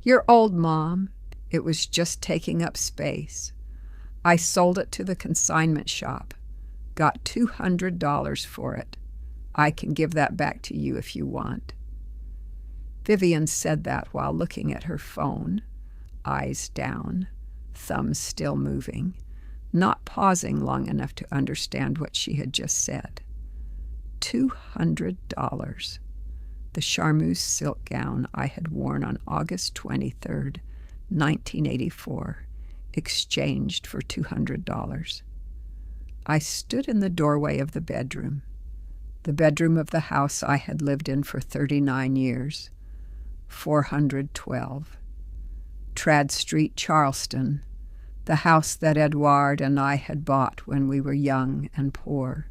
"You're old, Mom. It was just taking up space. I sold it to the consignment shop. Got $200 for it. I can give that back to you if you want." Vivian said that while looking at her phone, eyes down, thumbs still moving, not pausing long enough to understand what she had just said. $200. The charmeuse silk gown I had worn on August 23rd, 1984, exchanged for $200. I stood in the doorway of the bedroom of the house I had lived in for 39 years, 412. Trad Street, Charleston, the house that Edouard and I had bought when we were young and poor,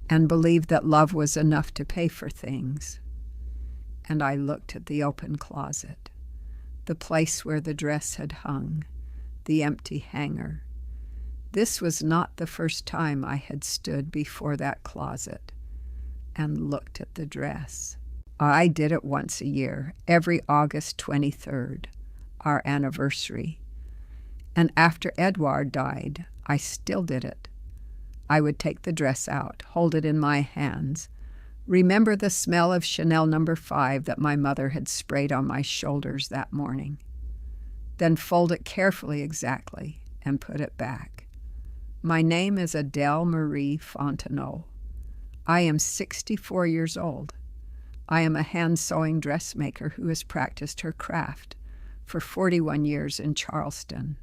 and believed that love was enough to pay for things. And I looked at the open closet, the place where the dress had hung, the empty hanger. This was not the first time I had stood before that closet and looked at the dress. I did it once a year, every August 23rd, our anniversary. And after Edouard died, I still did it. I would take the dress out, hold it in my hands, remember the smell of Chanel No. 5 that my mother had sprayed on my shoulders that morning, then fold it carefully exactly and put it back. My name is Adele Marie Fontenot. I am 64 years old. I am a hand-sewing dressmaker who has practiced her craft for 41 years in Charleston,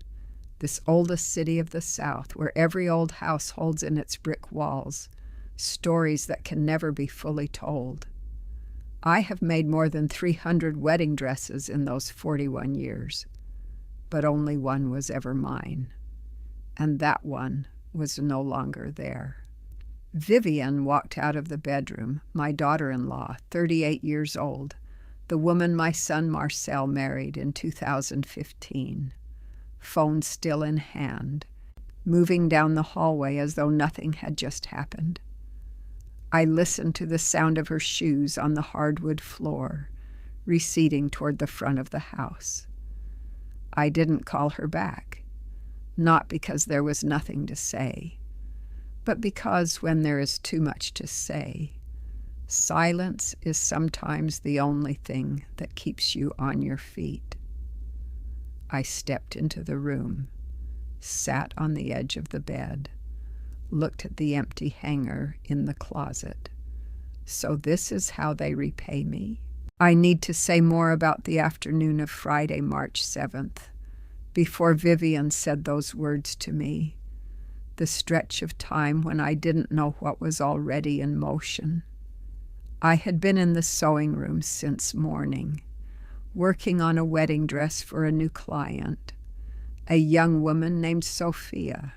this oldest city of the South, where every old house holds in its brick walls stories that can never be fully told. I have made more than 300 wedding dresses in those 41 years, but only one was ever mine, and that one was no longer there. Vivian walked out of the bedroom, my daughter-in-law, 38 years old, the woman my son Marcel married in 2015, phone still in hand, moving down the hallway as though nothing had just happened. I listened to the sound of her shoes on the hardwood floor, receding toward the front of the house. I didn't call her back, not because there was nothing to say, but because when there is too much to say, silence is sometimes the only thing that keeps you on your feet. I stepped into the room, sat on the edge of the bed, looked at the empty hanger in the closet. So this is how they repay me? I need to say more about the afternoon of Friday, March 7th, before Vivian said those words to me, the stretch of time when I didn't know what was already in motion. I had been in the sewing room since morning, working on a wedding dress for a new client, a young woman named Sophia,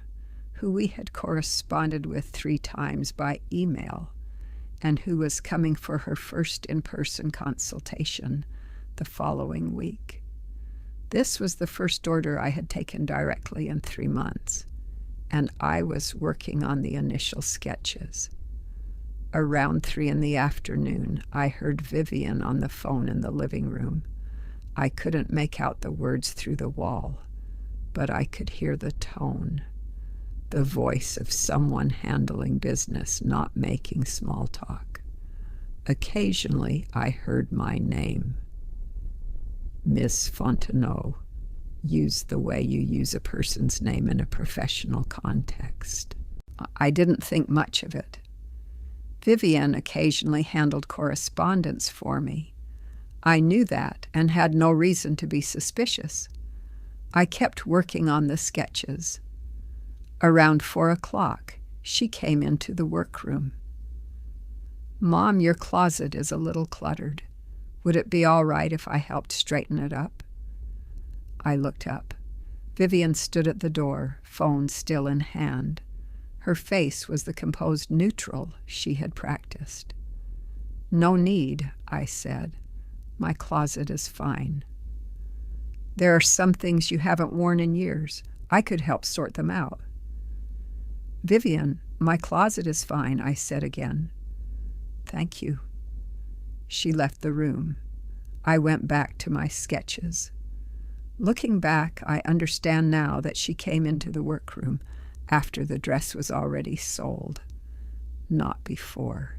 who we had corresponded with 3 times by email, and who was coming for her first in-person consultation the following week. This was the first order I had taken directly in 3 months, and I was working on the initial sketches. Around 3 in the afternoon, I heard Vivian on the phone in the living room. I couldn't make out the words through the wall, but I could hear the tone, the voice of someone handling business, not making small talk. Occasionally, I heard my name. Miss Fontenot, used the way you use a person's name in a professional context. I didn't think much of it. Vivian occasionally handled correspondence for me. I knew that and had no reason to be suspicious. I kept working on the sketches. Around 4 o'clock, she came into the workroom. "Mom, your closet is a little cluttered. Would it be all right if I helped straighten it up?" I looked up. Vivian stood at the door, phone still in hand. Her face was the composed neutral she had practiced. "No need," I said. "My closet is fine." "There are some things you haven't worn in years. I could help sort them out." "Vivian, my closet is fine," I said again. "Thank you." She left the room. I went back to my sketches. Looking back, I understand now that she came into the workroom after the dress was already sold, not before.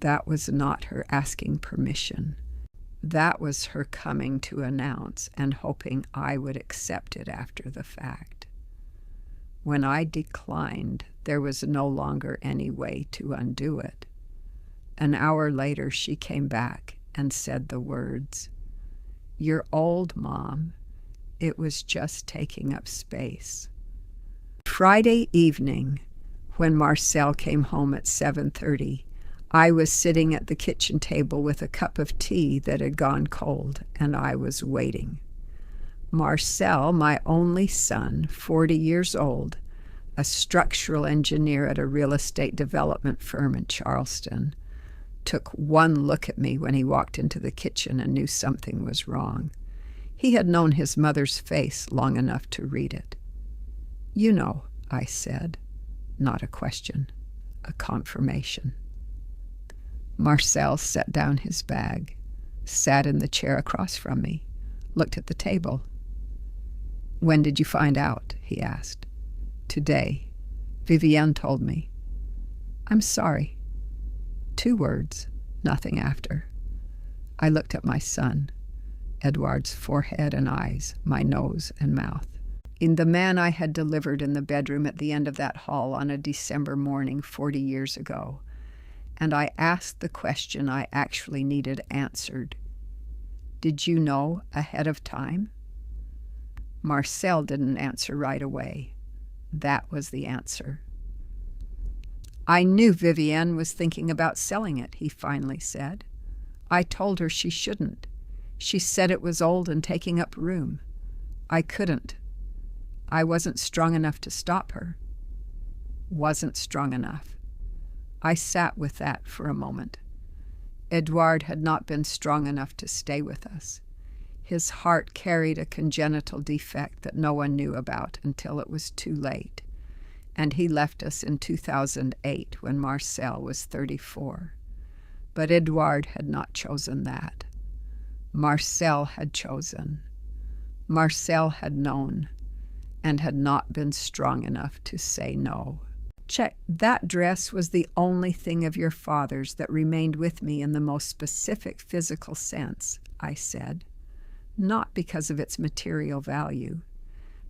That was not her asking permission. That was her coming to announce and hoping I would accept it after the fact. When I declined, there was no longer any way to undo it. An hour later, she came back and said the words, "You're old, Mom. It was just taking up space." Friday evening, when Marcel came home at 7:30, I was sitting at the kitchen table with a cup of tea that had gone cold, and I was waiting. Marcel, my only son, 40 years old, a structural engineer at a real estate development firm in Charleston, took one look at me when he walked into the kitchen and knew something was wrong. He had known his mother's face long enough to read it. "You know," I said, not a question, a confirmation. Marcel set down his bag, sat in the chair across from me, looked at the table. "When did you find out?" he asked. "Today. Vivienne told me." "I'm sorry." 2 words, nothing after. I looked at my son, Edouard's forehead and eyes, my nose and mouth. In the man I had delivered in the bedroom at the end of that hall on a December morning 40 years ago, and I asked the question I actually needed answered. "Did you know ahead of time?" Marcel didn't answer right away. That was the answer. "I knew Vivienne was thinking about selling it," he finally said. "I told her she shouldn't. She said it was old and taking up room. I couldn't. I wasn't strong enough to stop her." Wasn't strong enough. I sat with that for a moment. Edouard had not been strong enough to stay with us. His heart carried a congenital defect that no one knew about until it was too late, and he left us in 2008 when Marcel was 34. But Edouard had not chosen that. Marcel had chosen. Marcel had known, and had not been strong enough to say no. Check. That dress was the only thing of your father's that remained with me in the most specific physical sense, I said. Not because of its material value,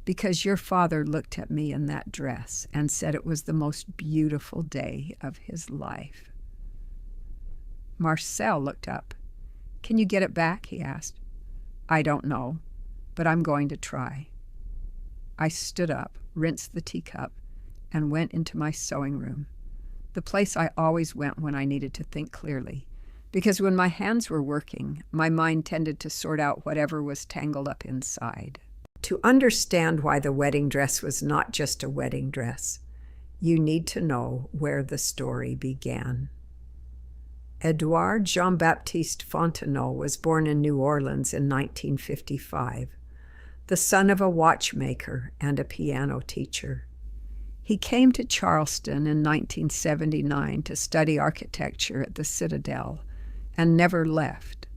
because your father looked at me in that dress and said it was the most beautiful day of his life. Marcel looked up. "Can you get it back?" he asked. "I don't know, but I'm going to try." I stood up, rinsed the teacup, and went into my sewing room, the place I always went when I needed to think clearly, because when my hands were working, my mind tended to sort out whatever was tangled up inside. To understand why the wedding dress was not just a wedding dress, you need to know where the story began. Edouard Jean-Baptiste Fontenot was born in New Orleans in 1955, the son of a watchmaker and a piano teacher. He came to Charleston in 1979 to study architecture at the Citadel and never left.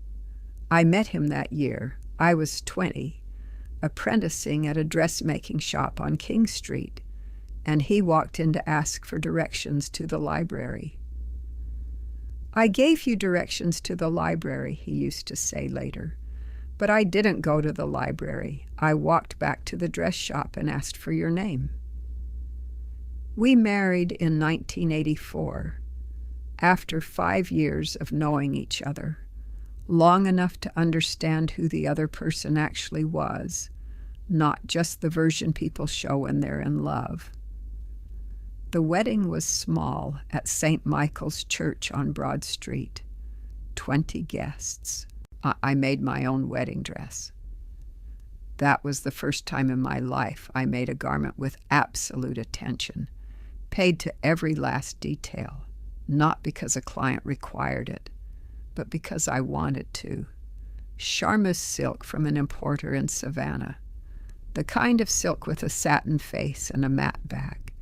I met him that year. I was 20, apprenticing at a dressmaking shop on King Street, and he walked in to ask for directions to the library. "I gave you directions to the library," he used to say later, "but I didn't go to the library. I walked back to the dress shop and asked for your name." We married in 1984, after 5 years of knowing each other, long enough to understand who the other person actually was, not just the version people show when they're in love. The wedding was small at St. Michael's Church on Broad Street. 20 guests. I made my own wedding dress. That was the first time in my life I made a garment with absolute attention, paid to every last detail, not because a client required it, but because I wanted to. Charmeuse silk from an importer in Savannah, the kind of silk with a satin face and a matte back,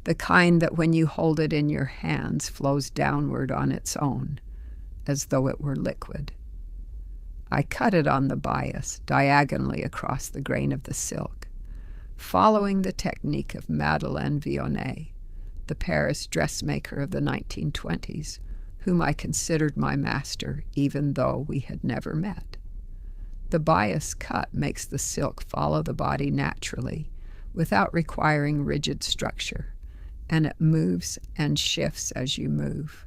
the kind that when you hold it in your hands flows downward on its own, as though it were liquid. I cut it on the bias, diagonally across the grain of the silk, following the technique of Madeleine Vionnet, the Paris dressmaker of the 1920s, whom I considered my master even though we had never met. The bias cut makes the silk follow the body naturally, without requiring rigid structure, and it moves and shifts as you move.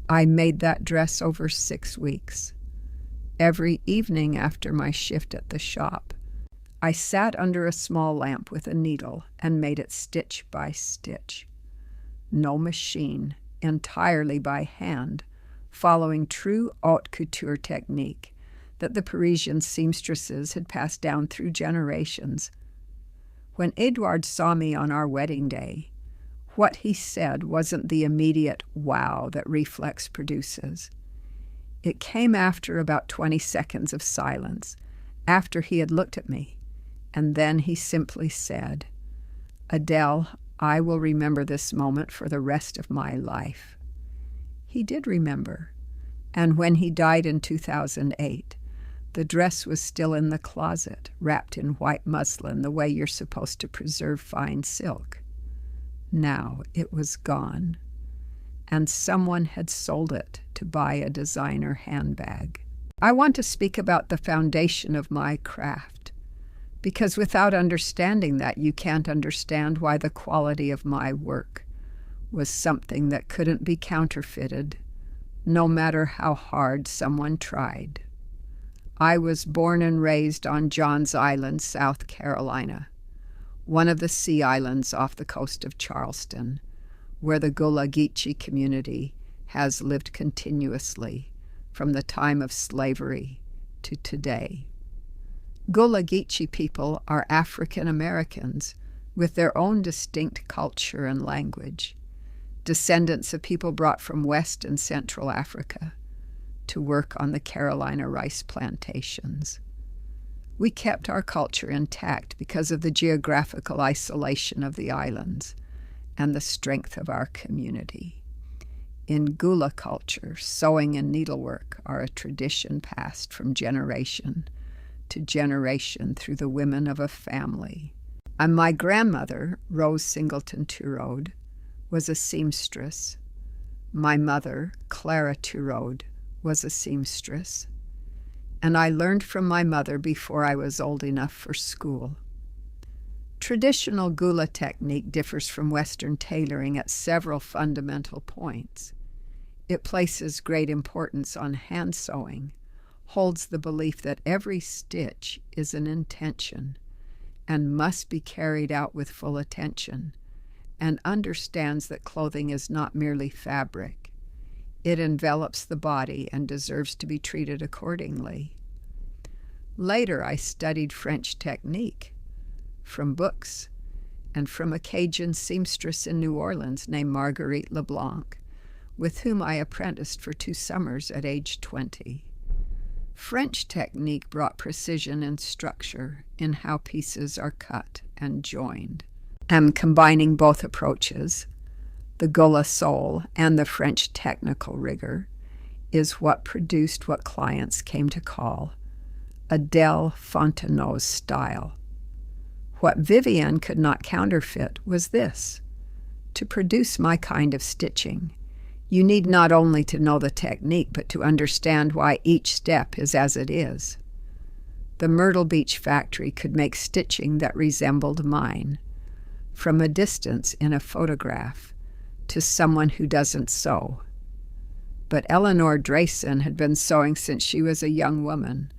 I made that dress over 6 weeks. Every evening after my shift at the shop, I sat under a small lamp with a needle and made it stitch by stitch. No machine, entirely by hand, following true haute couture technique that the Parisian seamstresses had passed down through generations. When Edouard saw me on our wedding day, what he said wasn't the immediate wow that reflex produces. It came after about 20 seconds of silence, after he had looked at me, and then he simply said, "Adele, I will remember this moment for the rest of my life." He did remember, and when he died in 2008, the dress was still in the closet, wrapped in white muslin the way you're supposed to preserve fine silk. Now it was gone, and someone had sold it to buy a designer handbag. I want to speak about the foundation of my craft, because without understanding that, you can't understand why the quality of my work was something that couldn't be counterfeited, no matter how hard someone tried. I was born and raised on Johns Island, South Carolina, one of the sea islands off the coast of Charleston, where the Gullah Geechee community has lived continuously from the time of slavery to today. Gullah Geechee people are African Americans with their own distinct culture and language, descendants of people brought from West and Central Africa to work on the Carolina rice plantations. We kept our culture intact because of the geographical isolation of the islands and the strength of our community. In Gullah culture, sewing and needlework are a tradition passed from generation to generation through the women of a family. And my grandmother, Rose Singleton Turode, was a seamstress. My mother, Clara Turode, was a seamstress. And I learned from my mother before I was old enough for school. Traditional Gullah technique differs from Western tailoring at several fundamental points. It places great importance on hand sewing, holds the belief that every stitch is an intention and must be carried out with full attention, and understands that clothing is not merely fabric. It envelops the body and deserves to be treated accordingly. Later, I studied French technique from books and from a Cajun seamstress in New Orleans named Marguerite Leblanc, with whom I apprenticed for 2 summers at age 20. French technique brought precision and structure in how pieces are cut and joined. And combining both approaches, the Gullah soul and the French technical rigor, is what produced what clients came to call Adele Fontenot's style. What Vivienne could not counterfeit was this: to produce my kind of stitching, you need not only to know the technique, but to understand why each step is as it is. The Myrtle Beach factory could make stitching that resembled mine, from a distance in a photograph, to someone who doesn't sew. But Eleanor Drayson had been sewing since she was a young woman,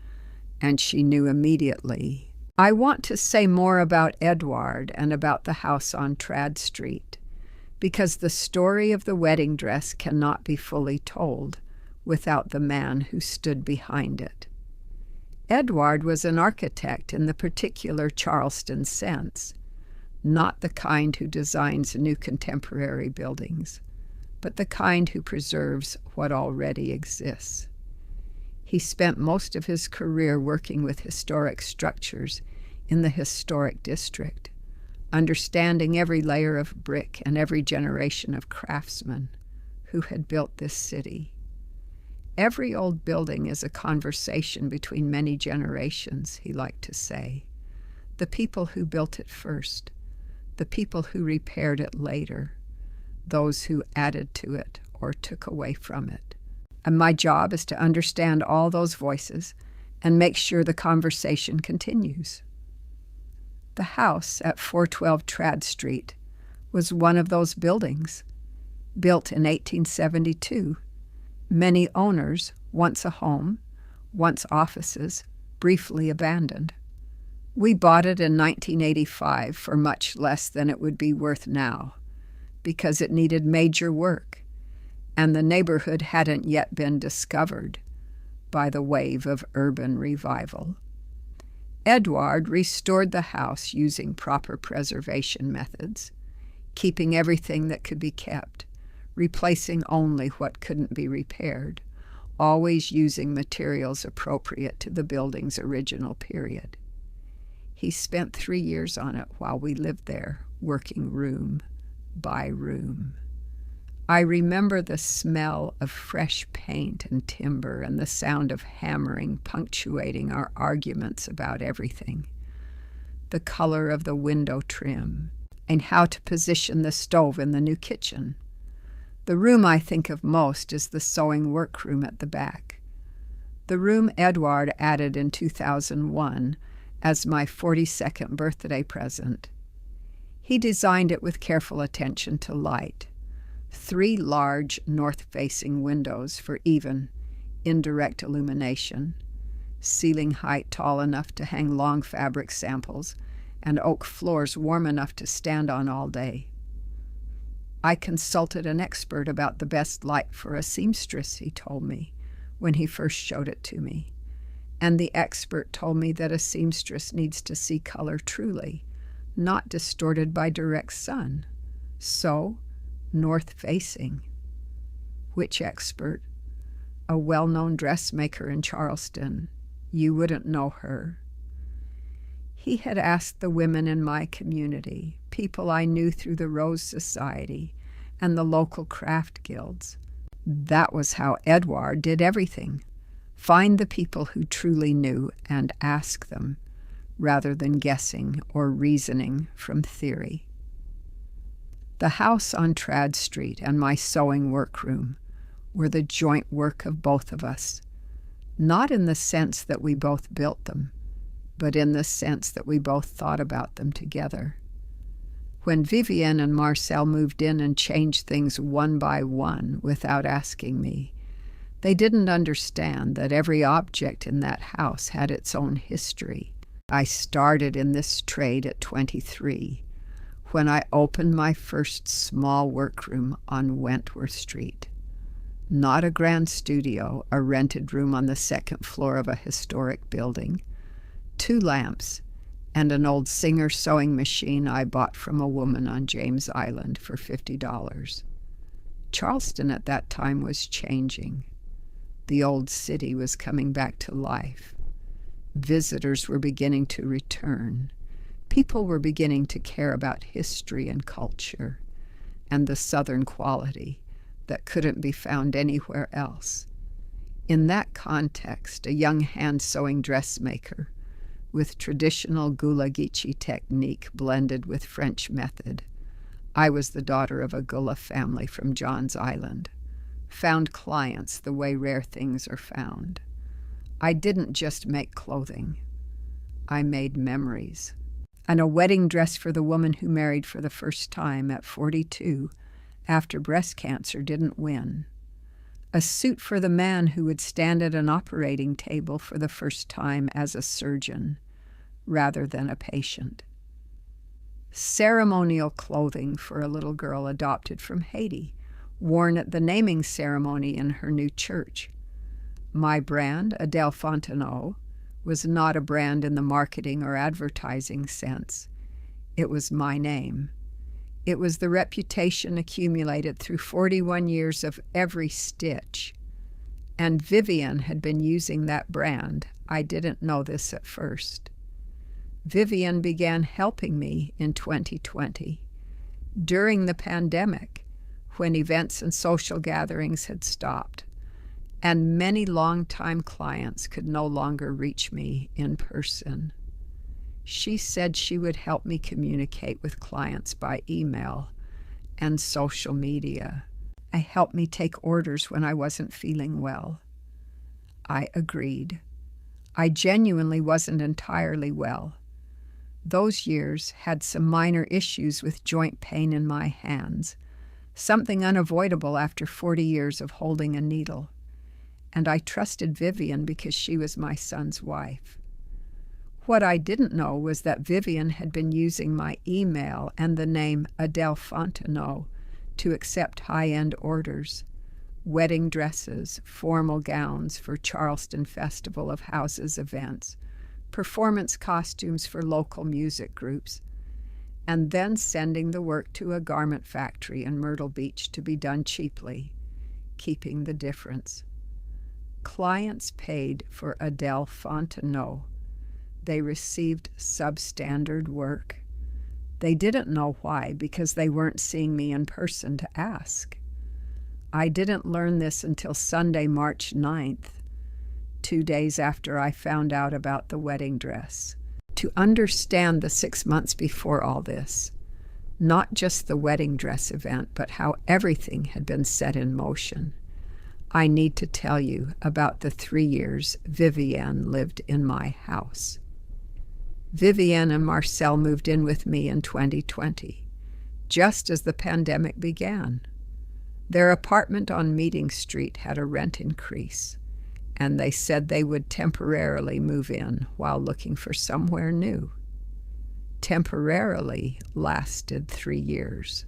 and she knew immediately. I want to say more about Edouard and about the house on Trad Street, because the story of the wedding dress cannot be fully told without the man who stood behind it. Edouard was an architect in the particular Charleston sense, not the kind who designs new contemporary buildings, but the kind who preserves what already exists. He spent most of his career working with historic structures in the historic district, understanding every layer of brick and every generation of craftsmen who had built this city. Every old building is a conversation between many generations, he liked to say. The people who built it first, the people who repaired it later, those who added to it or took away from it. And my job is to understand all those voices and make sure the conversation continues. The house at 412 Trad Street was one of those buildings, built in 1872. Many owners, once a home, once offices, briefly abandoned. We bought it in 1985 for much less than it would be worth now, because it needed major work, and the neighborhood hadn't yet been discovered by the wave of urban revival. Edward restored the house using proper preservation methods, keeping everything that could be kept, replacing only what couldn't be repaired, always using materials appropriate to the building's original period. He spent 3 years on it while we lived there, working room by room. I remember the smell of fresh paint and timber and the sound of hammering punctuating our arguments about everything. The color of the window trim, and how to position the stove in the new kitchen. The room I think of most is the sewing workroom at the back. The room Edward added in 2001 as my 42nd birthday present. He designed it with careful attention to light. 3 large north-facing windows for even, indirect illumination, ceiling height tall enough to hang long fabric samples, and oak floors warm enough to stand on all day. I consulted an expert about the best light for a seamstress, he told me, when he first showed it to me. And the expert told me that a seamstress needs to see color truly, not distorted by direct sun. So, north-facing. Which expert? A well-known dressmaker in Charleston. You wouldn't know her. He had asked the women in my community, people I knew through the Rose Society and the local craft guilds. That was how Edward did everything. Find the people who truly knew and ask them, rather than guessing or reasoning from theory. The house on Trad Street and my sewing workroom were the joint work of both of us, not in the sense that we both built them, but in the sense that we both thought about them together. When Vivian and Marcel moved in and changed things one by one without asking me, they didn't understand that every object in that house had its own history. I started in this trade at 23, when I opened my first small workroom on Wentworth Street. Not a grand studio, a rented room on the 2nd floor of a historic building. 2 lamps, and an old Singer sewing machine I bought from a woman on James Island for $50. Charleston at that time was changing. The old city was coming back to life. Visitors were beginning to return. People were beginning to care about history and culture, and the Southern quality that couldn't be found anywhere else. In that context, a young hand-sewing dressmaker with traditional gula-geechee technique blended with French method, I was the daughter of a Gullah family from Johns Island, found clients the way rare things are found. I didn't just make clothing. I made memories. And a wedding dress for the woman who married for the first time at 42 after breast cancer didn't win. A suit for the man who would stand at an operating table for the first time as a surgeon rather than a patient. Ceremonial clothing for a little girl adopted from Haiti, worn at the naming ceremony in her new church. My brand, Adele Fontenot, was not a brand in the marketing or advertising sense. It was my name. It was the reputation accumulated through 41 years of every stitch. And Vivian had been using that brand. I didn't know this at first. Vivian began helping me in 2020, during the pandemic, when events and social gatherings had stopped. and many longtime clients could no longer reach me in person. She said she would help me communicate with clients by email and social media. And help me take orders when I wasn't feeling well. I agreed. I genuinely wasn't entirely well. Those years had some minor issues with joint pain in my hands, something unavoidable after 40 years of holding a needle. And I trusted Vivian because she was my son's wife. What I didn't know was that Vivian had been using my email and the name Adele Fontenot to accept high-end orders, wedding dresses, formal gowns for Charleston Festival of Houses events, performance costumes for local music groups, and then sending the work to a garment factory in Myrtle Beach to be done cheaply, keeping the difference. Clients paid for Adele Fontenot. They received substandard work. They didn't know why, because they weren't seeing me in person to ask. I didn't learn this until Sunday, March 9th, 2 days after I found out about the wedding dress. To understand the 6 months before all this, not just the wedding dress event, but how everything had been set in motion, I need to tell you about the 3 years Vivienne lived in my house. Vivienne and Marcel moved in with me in 2020, just as the pandemic began. Their apartment on Meeting Street had a rent increase, and they said they would temporarily move in while looking for somewhere new. Temporarily lasted 3 years.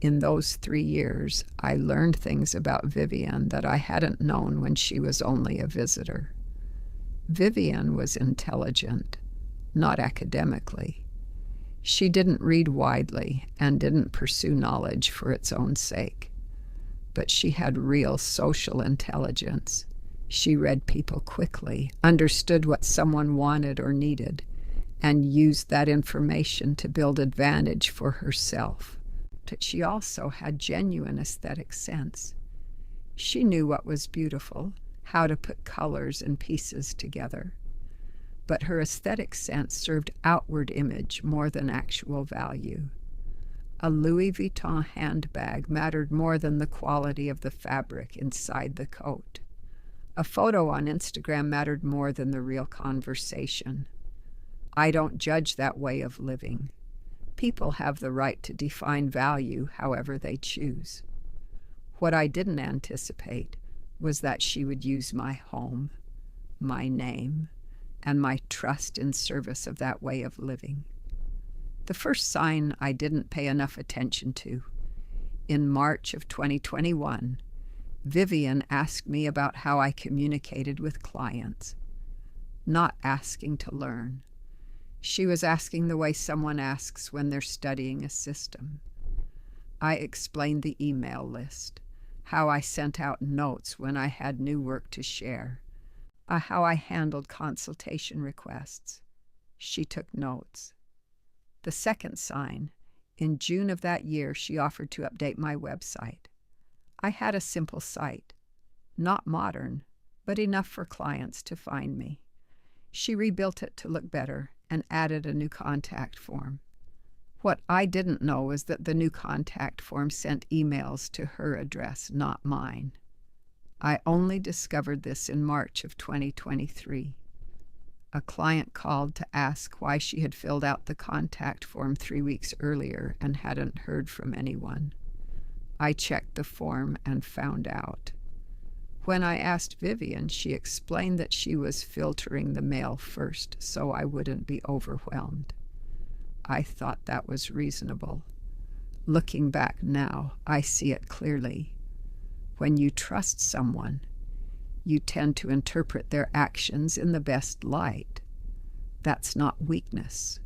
In those 3 years, I learned things about Vivienne that I hadn't known when she was only a visitor. Vivienne was intelligent, not academically. She didn't read widely and didn't pursue knowledge for its own sake. But she had real social intelligence. She read people quickly, understood what someone wanted or needed, and used that information to build advantage for herself. But she also had genuine aesthetic sense. She knew what was beautiful, how to put colors and pieces together. But her aesthetic sense served outward image more than actual value. A Louis Vuitton handbag mattered more than the quality of the fabric inside the coat. A photo on Instagram mattered more than the real conversation. I don't judge that way of living. People have the right to define value however they choose. What I didn't anticipate was that she would use my home, my name, and my trust in service of that way of living. The first sign I didn't pay enough attention to. In March of 2021, Vivian asked me about how I communicated with clients. Not asking to learn. She was asking the way someone asks when they're studying a system. I explained the email list, how I sent out notes when I had new work to share, how I handled consultation requests. She took notes. The second sign, in June of that year, she offered to update my website. I had a simple site, not modern, but enough for clients to find me. She rebuilt it to look better and added a new contact form. What I didn't know was that the new contact form sent emails to her address, not mine. I only discovered this in March of 2023. A client called to ask why she had filled out the contact form 3 weeks earlier and hadn't heard from anyone. I checked the form and found out. When I asked Vivian, she explained that she was filtering the mail first so I wouldn't be overwhelmed. I thought that was reasonable. Looking back now, I see it clearly. When you trust someone, you tend to interpret their actions in the best light. That's not weakness.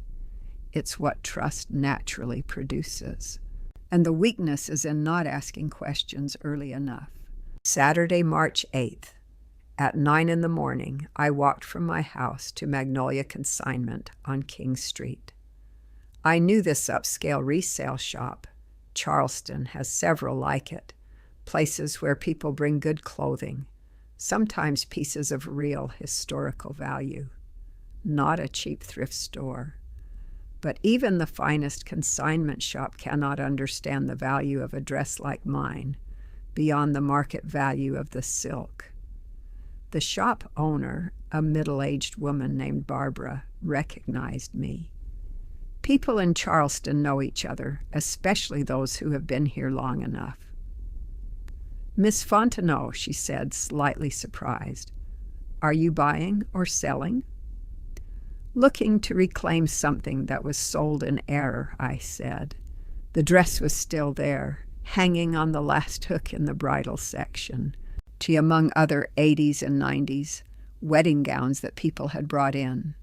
It's what trust naturally produces. And the weakness is in not asking questions early enough. Saturday, March 8th, at 9 a.m, I walked from my house to Magnolia Consignment on King Street. I knew this upscale resale shop. Charleston has several like it. Places where people bring good clothing, sometimes pieces of real historical value, not a cheap thrift store. But even the finest consignment shop cannot understand the value of a dress like mine beyond the market value of the silk. The shop owner, a middle-aged woman named Barbara, recognized me. People in Charleston know each other, especially those who have been here long enough. "Miss Fontenot," she said, slightly surprised. "Are you buying or selling?" "Looking to reclaim something that was sold in error," I said. The dress was still there, hanging on the last hook in the bridal section, among other 80s and 90s wedding gowns that people had brought in.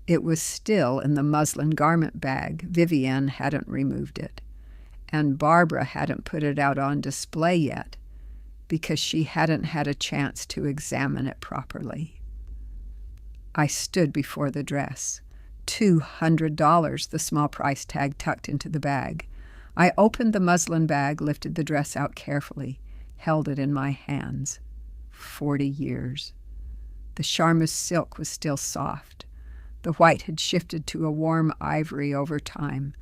It was still in the muslin garment bag. Vivienne hadn't removed it, and Barbara hadn't put it out on display yet because she hadn't had a chance to examine it properly. I stood before the dress. $200, the small price tag tucked into the bag. I opened the muslin bag, lifted the dress out carefully, held it in my hands. 40 years. The charmeuse silk was still soft. The white had shifted to a warm ivory over time,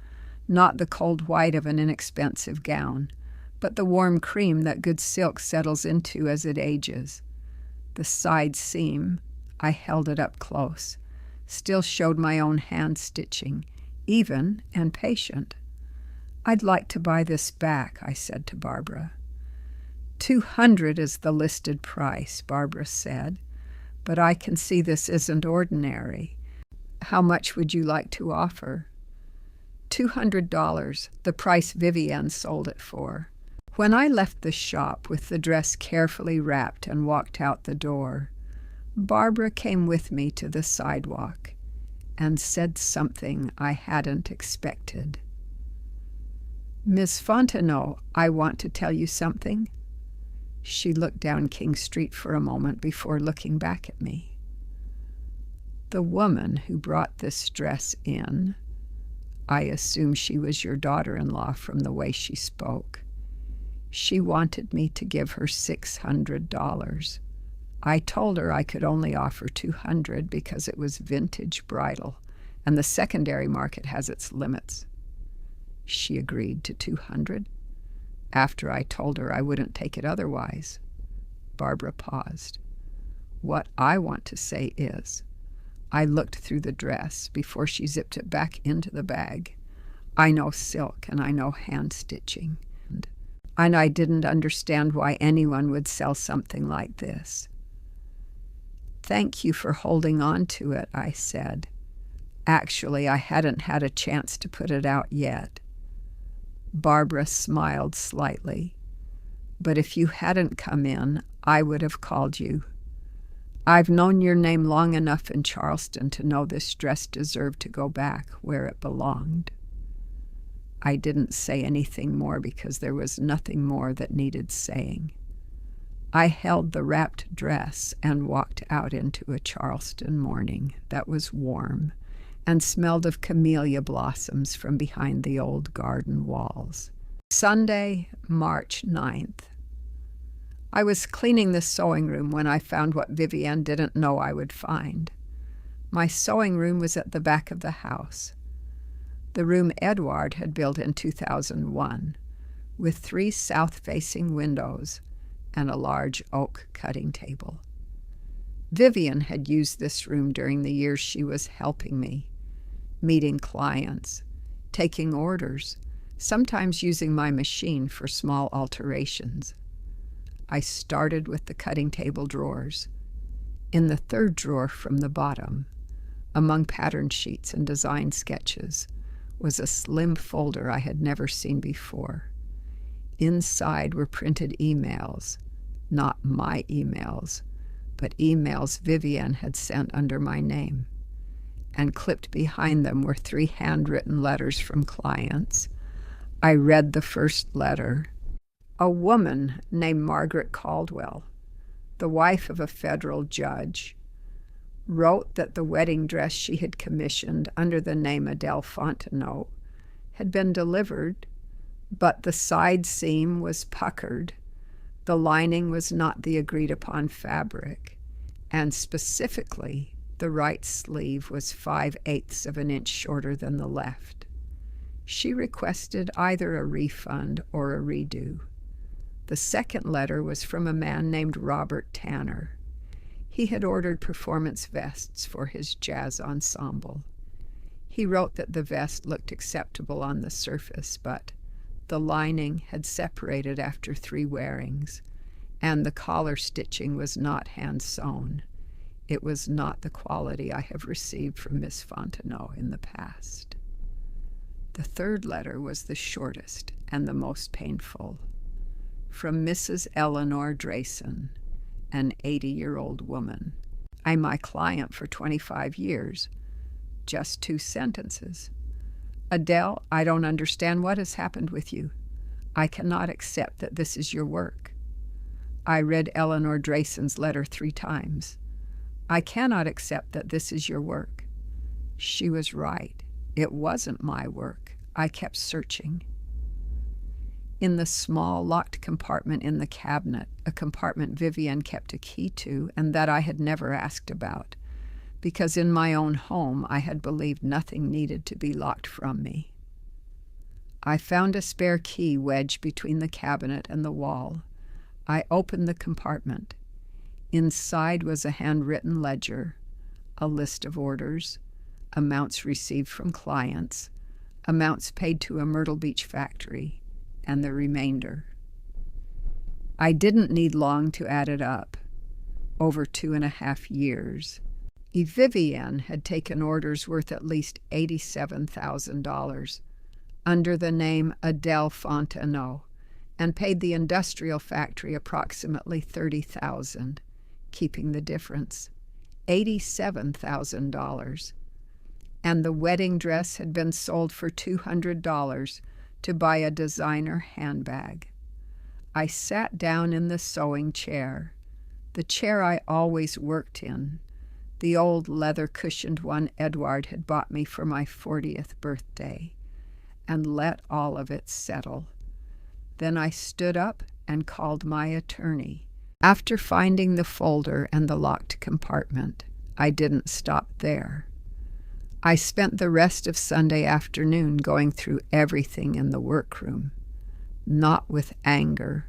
not the cold white of an inexpensive gown, but the warm cream that good silk settles into as it ages. The side seam, I held it up close, still showed my own hand stitching, even and patient. "I'd like to buy this back," I said to Barbara. $200 is the listed price," Barbara said, "but I can see this isn't ordinary. How much would you like to offer?" $200, the price Vivienne sold it for. When I left the shop with the dress carefully wrapped and walked out the door, Barbara came with me to the sidewalk and said something I hadn't expected. "Miss Fontenot, I want to tell you something." She looked down King Street for a moment before looking back at me. "The woman who brought this dress in, I assume she was your daughter-in-law from the way she spoke. She wanted me to give her $600. I told her I could only offer $200 because it was vintage bridal, and the secondary market has its limits. She agreed to $200 after I told her I wouldn't take it otherwise." Barbara paused. "What I want to say is," I looked through the dress before she zipped it back into the bag, "I know silk and I know hand stitching, and I didn't understand why anyone would sell something like this." "Thank you for holding on to it," I said. "Actually, I hadn't had a chance to put it out yet." Barbara smiled slightly. "But if you hadn't come in, I would have called you. I've known your name long enough in Charleston to know this dress deserved to go back where it belonged." I didn't say anything more because there was nothing more that needed saying. I held the wrapped dress and walked out into a Charleston morning that was warm and smelled of camellia blossoms from behind the old garden walls. Sunday, March 9th. I was cleaning the sewing room when I found what Vivienne didn't know I would find. My sewing room was at the back of the house. The room Edward had built in 2001, with 3 south-facing windows and a large oak cutting table. Vivienne had used this room during the years she was helping me, meeting clients, taking orders, sometimes using my machine for small alterations. I started with the cutting table drawers. In the 3rd drawer from the bottom, among pattern sheets and design sketches, was a slim folder I had never seen before. Inside were printed emails, not my emails, but emails Vivienne had sent under my name. And clipped behind them were 3 handwritten letters from clients. I read the first letter. A woman named Margaret Caldwell, the wife of a federal judge, wrote that the wedding dress she had commissioned under the name Adele Fontenot had been delivered, but the side seam was puckered, The lining was not the agreed-upon fabric, and specifically, the right sleeve was 5/8 of an inch shorter than the left. She requested either a refund or a redo. The second letter was from a man named Robert Tanner. He had ordered performance vests for his jazz ensemble. He wrote that the vest looked acceptable on the surface, but the lining had separated after 3 wearings, and the collar stitching was not hand-sewn. It was not the quality I have received from Miss Fontenot in the past. The third letter was the shortest and the most painful. From Mrs. Eleanor Drayson, an 80-year-old woman. I'm my client for 25 years. Just 2 sentences. Adele, I don't understand what has happened with you. I cannot accept that this is your work. I read Eleanor Drayson's letter 3 times. I cannot accept that this is your work. She was right. It wasn't my work. I kept searching. In the small locked compartment in the cabinet, a compartment Vivian kept a key to and that I had never asked about, because in my own home I had believed nothing needed to be locked from me. I found a spare key wedged between the cabinet and the wall. I opened the compartment. Inside was a handwritten ledger, a list of orders, amounts received from clients, amounts paid to a Myrtle Beach factory, and the remainder. I didn't need long to add it up. Over 2.5 years. Vivian had taken orders worth at least $87,000 under the name Adele Fontenot and paid the industrial factory approximately $30,000, keeping the difference, $87,000. And the wedding dress had been sold for $200 to buy a designer handbag. I sat down in the sewing chair, the chair I always worked in, the old leather-cushioned one Edward had bought me for my 40th birthday, and let all of it settle. Then I stood up and called my attorney. After finding the folder and the locked compartment, I didn't stop there. I spent the rest of Sunday afternoon going through everything in the workroom, not with anger,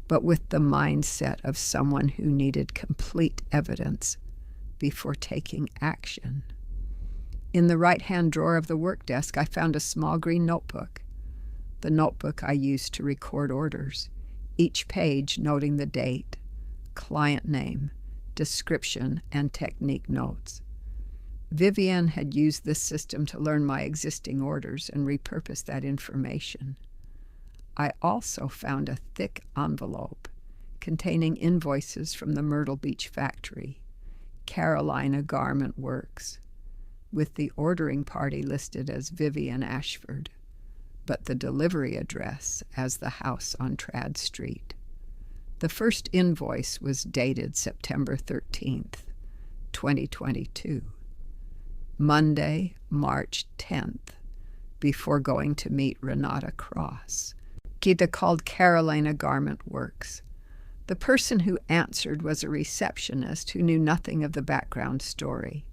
but with the mindset of someone who needed complete evidence before taking action. In the right-hand drawer of the work desk, I found a small green notebook, the notebook I used to record orders, each page noting the date, client name, description, and technique notes. Vivian had used this system to learn my existing orders and repurpose that information. I also found a thick envelope containing invoices from the Myrtle Beach factory, Carolina Garment Works, with the ordering party listed as Vivian Ashford, but the delivery address as the house on Trad Street. The first invoice was dated September 13th, 2022. Monday, March 10th, before going to meet Renata Cross. Gita called Carolina Garment Works. The person who answered was a receptionist who knew nothing of the background story.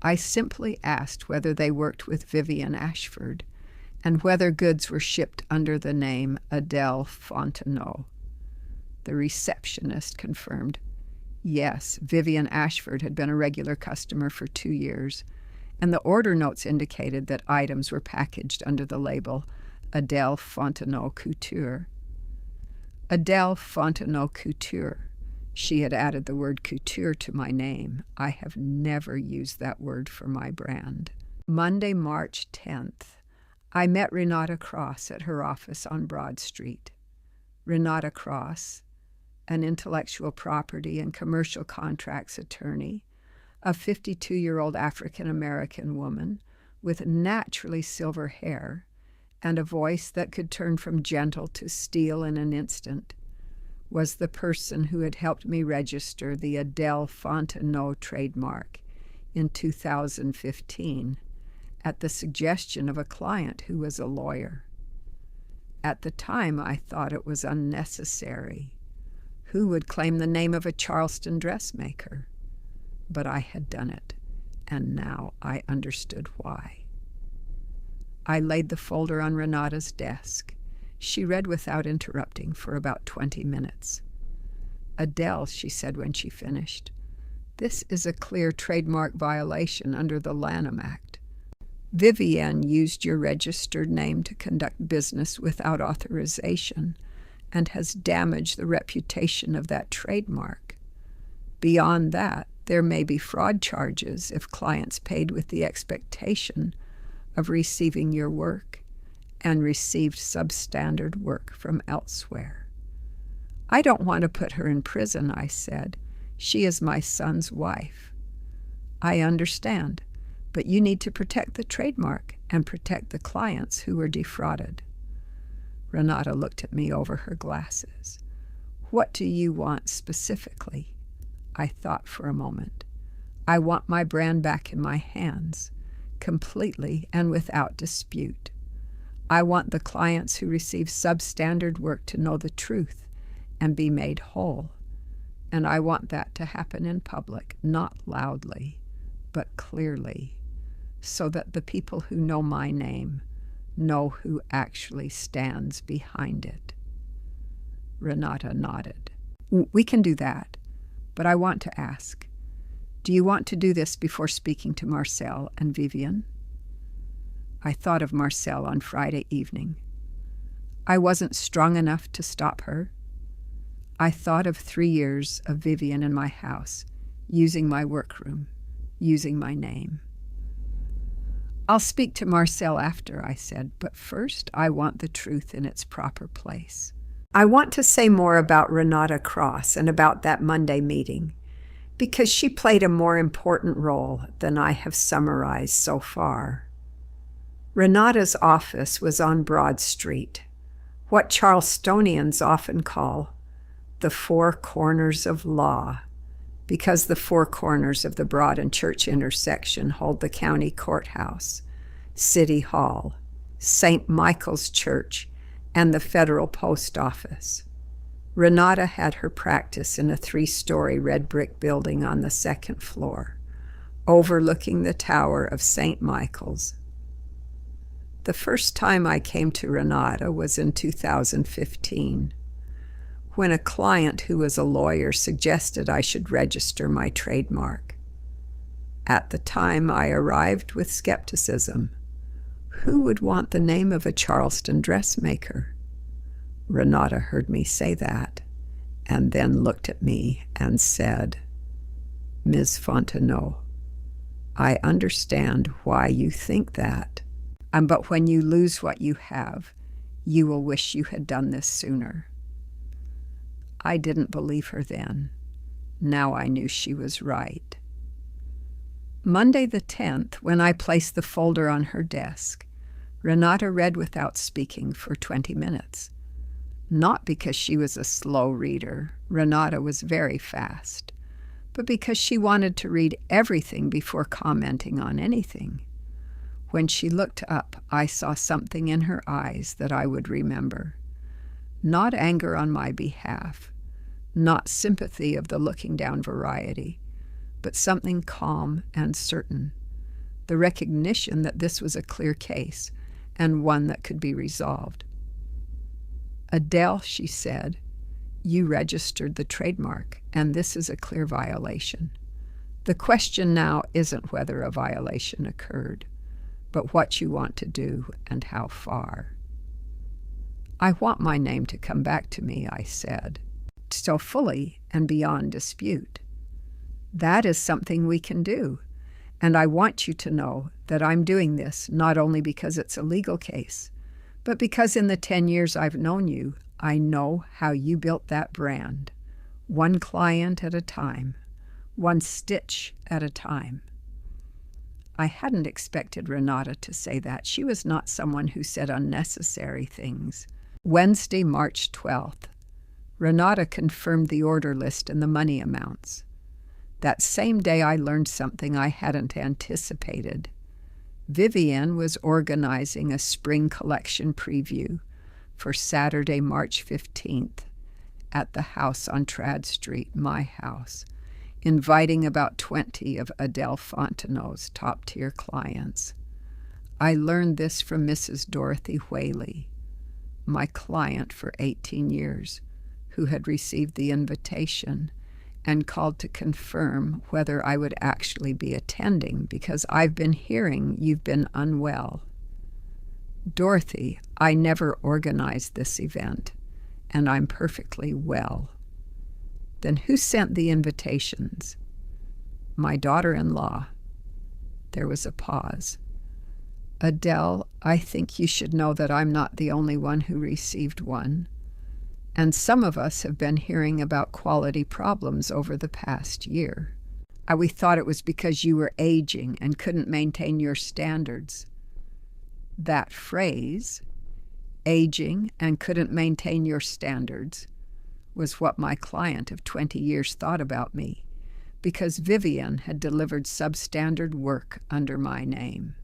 I simply asked whether they worked with Vivian Ashford and whether goods were shipped under the name Adele Fontenot. The receptionist confirmed, yes, Vivian Ashford had been a regular customer for 2 years, and the order notes indicated that items were packaged under the label Adele Fontenot Couture. Adele Fontenot Couture. She had added the word couture to my name. I have never used that word for my brand. Monday, March 10th. I met Renata Cross at her office on Broad Street. Renata Cross, an intellectual property and commercial contracts attorney, a 52-year-old African-American woman with naturally silver hair and a voice that could turn from gentle to steel in an instant, was the person who had helped me register the Adele Fontenot trademark in 2015 at the suggestion of a client who was a lawyer. At the time, I thought it was unnecessary. Who would claim the name of a Charleston dressmaker? But I had done it, and now I understood why. I laid the folder on Renata's desk. She read without interrupting for about 20 minutes. "Adele," she said when she finished, "this is a clear trademark violation under the Lanham Act. Vivienne used your registered name to conduct business without authorization and has damaged the reputation of that trademark. Beyond that, there may be fraud charges if clients paid with the expectation of receiving your work and received substandard work from elsewhere." "I don't want to put her in prison," I said. "She is my son's wife." "I understand, but you need to protect the trademark and protect the clients who were defrauded." Renata looked at me over her glasses. "What do you want specifically?" I thought for a moment. "I want my brand back in my hands, completely and without dispute. I want the clients who receive substandard work to know the truth and be made whole. And I want that to happen in public, not loudly, but clearly, so that the people who know my name know who actually stands behind it." Renata nodded. "We can do that, but I want to ask, do you want to do this before speaking to Marcel and Vivienne?" I thought of Marcel on Friday evening. I wasn't strong enough to stop her. I thought of 3 years of Vivienne in my house, using my workroom, using my name. "I'll speak to Marcel after," I said, "but first I want the truth in its proper place. I want to say more about Renata Cross and about that Monday meeting, because she played a more important role than I have summarized so far. Renata's office was on Broad Street, what Charlestonians often call the four corners of law, because the four corners of the Broad and Church intersection hold the county courthouse, City Hall, St. Michael's Church, and the federal post office. Renata had her practice in a 3-story red brick building on the 2nd floor, overlooking the tower of St. Michael's. The first time I came to Renata was in 2015, when a client who was a lawyer suggested I should register my trademark. At the time, I arrived with skepticism. Who would want the name of a Charleston dressmaker? Renata heard me say that, and then looked at me and said, "Ms. Fontenot, I understand why you think that. But when you lose what you have, you will wish you had done this sooner." I didn't believe her then. Now I knew she was right. Monday the 10th, when I placed the folder on her desk, Renata read without speaking for 20 minutes. Not because she was a slow reader, Renata was very fast, but because she wanted to read everything before commenting on anything. When she looked up, I saw something in her eyes that I would remember. Not anger on my behalf, not sympathy of the looking down variety, but something calm and certain, the recognition that this was a clear case and one that could be resolved. "Adele," she said, "you registered the trademark, and this is a clear violation. The question now isn't whether a violation occurred, but what you want to do and how far." "I want my name to come back to me," I said, "so fully and beyond dispute. That is something we can do, and I want you to know that I'm doing this not only because it's a legal case, but because in the 10 years I've known you, I know how you built that brand, one client at a time, one stitch at a time." I hadn't expected Renata to say that. She was not someone who said unnecessary things. Wednesday, March 12th. Renata confirmed the order list and the money amounts. That same day I learned something I hadn't anticipated. Vivienne was organizing a spring collection preview for Saturday, March 15th, at the house on Trad Street, my house, inviting about 20 of Adele Fontenot's top-tier clients. I learned this from Mrs. Dorothy Whaley, my client for 18 years, who had received the invitation and called to confirm whether I would actually be attending, because I've been hearing you've been unwell. Dorothy, I never organized this event, and I'm perfectly well. Then who sent the invitations? My daughter-in-law. There was a pause. Adele, I think you should know that I'm not the only one who received one. And some of us have been hearing about quality problems over the past year. We thought it was because you were aging and couldn't maintain your standards. That phrase, aging and couldn't maintain your standards, was what my client of 20 years thought about me, because Vivian had delivered substandard work under my name.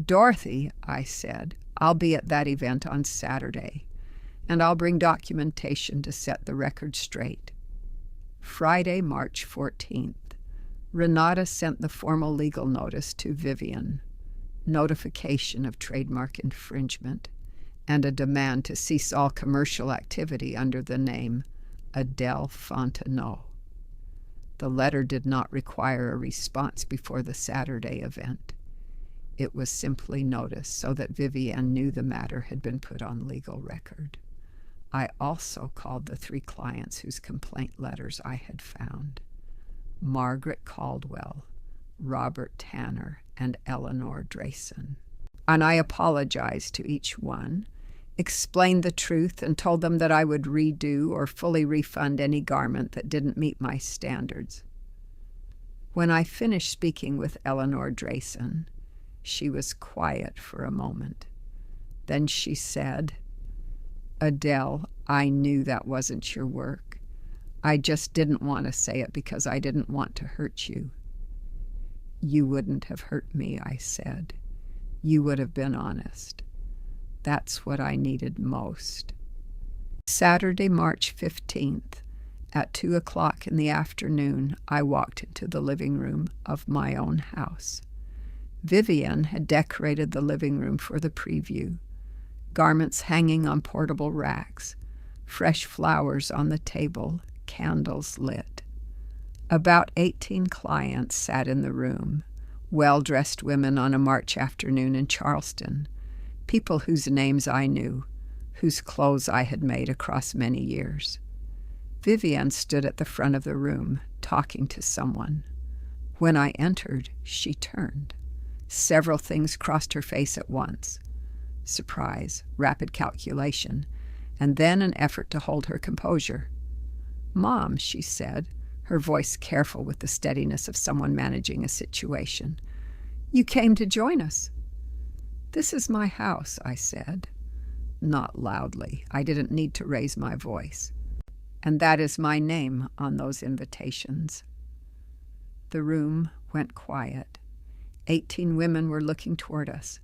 Dorothy, I said, I'll be at that event on Saturday, and I'll bring documentation to set the record straight. Friday, March 14th, Renata sent the formal legal notice to Vivian, notification of trademark infringement, and a demand to cease all commercial activity under the name Adele Fontenot. The letter did not require a response before the Saturday event. It was simply notice so that Vivian knew the matter had been put on legal record. I also called the 3 clients whose complaint letters I had found: Margaret Caldwell, Robert Tanner, and Eleanor Drayson. And I apologized to each one, explained the truth, and told them that I would redo or fully refund any garment that didn't meet my standards. When I finished speaking with Eleanor Drayson, she was quiet for a moment. Then she said, Adele, I knew that wasn't your work. I just didn't want to say it because I didn't want to hurt you. You wouldn't have hurt me, I said. You would have been honest. That's what I needed most. Saturday, March 15th, at 2:00 in the afternoon, I walked into the living room of my own house. Vivian had decorated the living room for the preview, garments hanging on portable racks, fresh flowers on the table, candles lit. About 18 clients sat in the room, well-dressed women on a March afternoon in Charleston, people whose names I knew, whose clothes I had made across many years. Vivian stood at the front of the room, talking to someone. When I entered, she turned. Several things crossed her face at once: surprise, rapid calculation, and then an effort to hold her composure. "Mom," she said, her voice careful with the steadiness of someone managing a situation, "you came to join us." "This is my house," I said. Not loudly. I didn't need to raise my voice. "And that is my name on those invitations." The room went quiet. 18 women were looking toward us.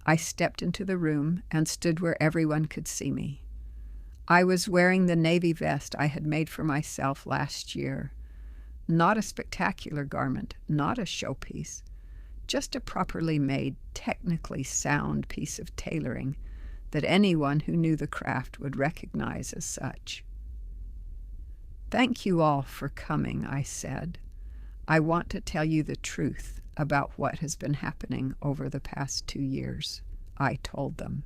I stepped into the room and stood where everyone could see me. I was wearing the navy vest I had made for myself last year. Not a spectacular garment, not a showpiece, just a properly made, technically sound piece of tailoring that anyone who knew the craft would recognize as such. "Thank you all for coming," I said. "I want to tell you the truth about what has been happening over the past 2 years," I told them.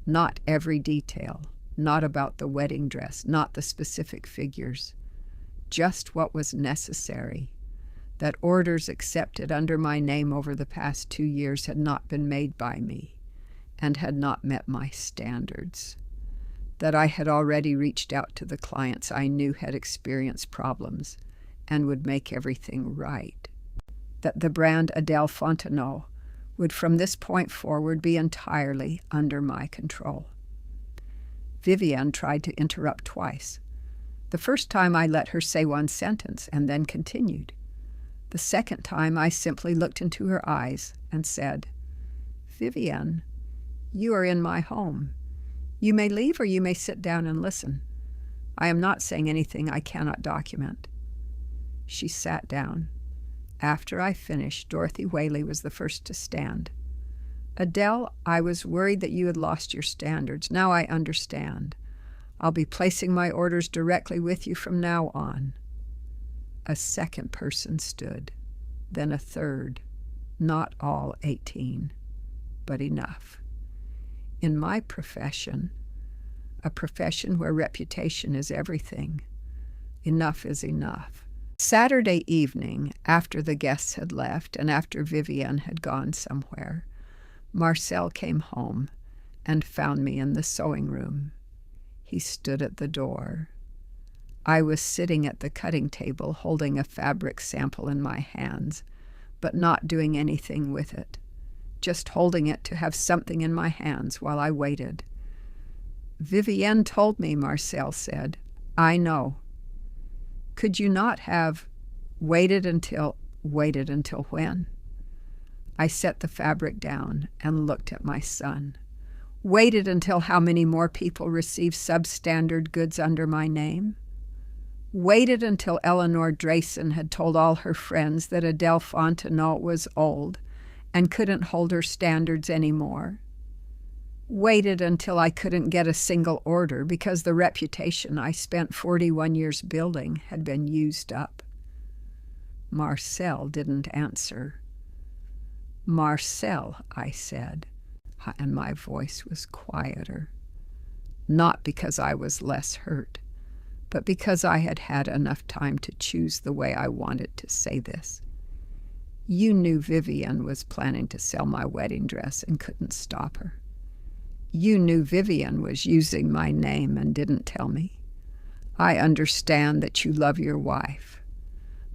Not every detail, not about the wedding dress, not the specific figures, just what was necessary, that orders accepted under my name over the past 2 years had not been made by me and had not met my standards, that I had already reached out to the clients I knew had experienced problems and would make everything right, that the brand Adele Fontenot would from this point forward be entirely under my control. Vivian tried to interrupt twice. The first time I let her say one sentence and then continued. The second time I simply looked into her eyes and said, "Vivian, you are in my home. You may leave or you may sit down and listen. I am not saying anything I cannot document." She sat down. After I finished, Dorothy Whaley was the first to stand. "Adele, I was worried that you had lost your standards. Now I understand. I'll be placing my orders directly with you from now on." A second person stood, then a third. Not all 18, but enough. In my profession, a profession where reputation is everything, enough is enough. Saturday evening, after the guests had left and after Vivienne had gone somewhere, Marcel came home and found me in the sewing room. He stood at the door. I was sitting at the cutting table holding a fabric sample in my hands, but not doing anything with it, just holding it to have something in my hands while I waited. "Vivienne told me," Marcel said. "I know." "Could you not have waited until when?" I set the fabric down and looked at my son. Waited until how many more people receive substandard goods under my name? Waited until Eleanor Drayson had told all her friends that Adele Fontenot was old and couldn't hold her standards anymore? Waited until I couldn't get a single order because the reputation I spent 41 years building had been used up? Marcel didn't answer. "Marcel," I said, and my voice was quieter, not because I was less hurt, but because I had had enough time to choose the way I wanted to say this. "You knew Vivienne was planning to sell my wedding dress and couldn't stop her. You knew Vivienne was using my name and didn't tell me. I understand that you love your wife,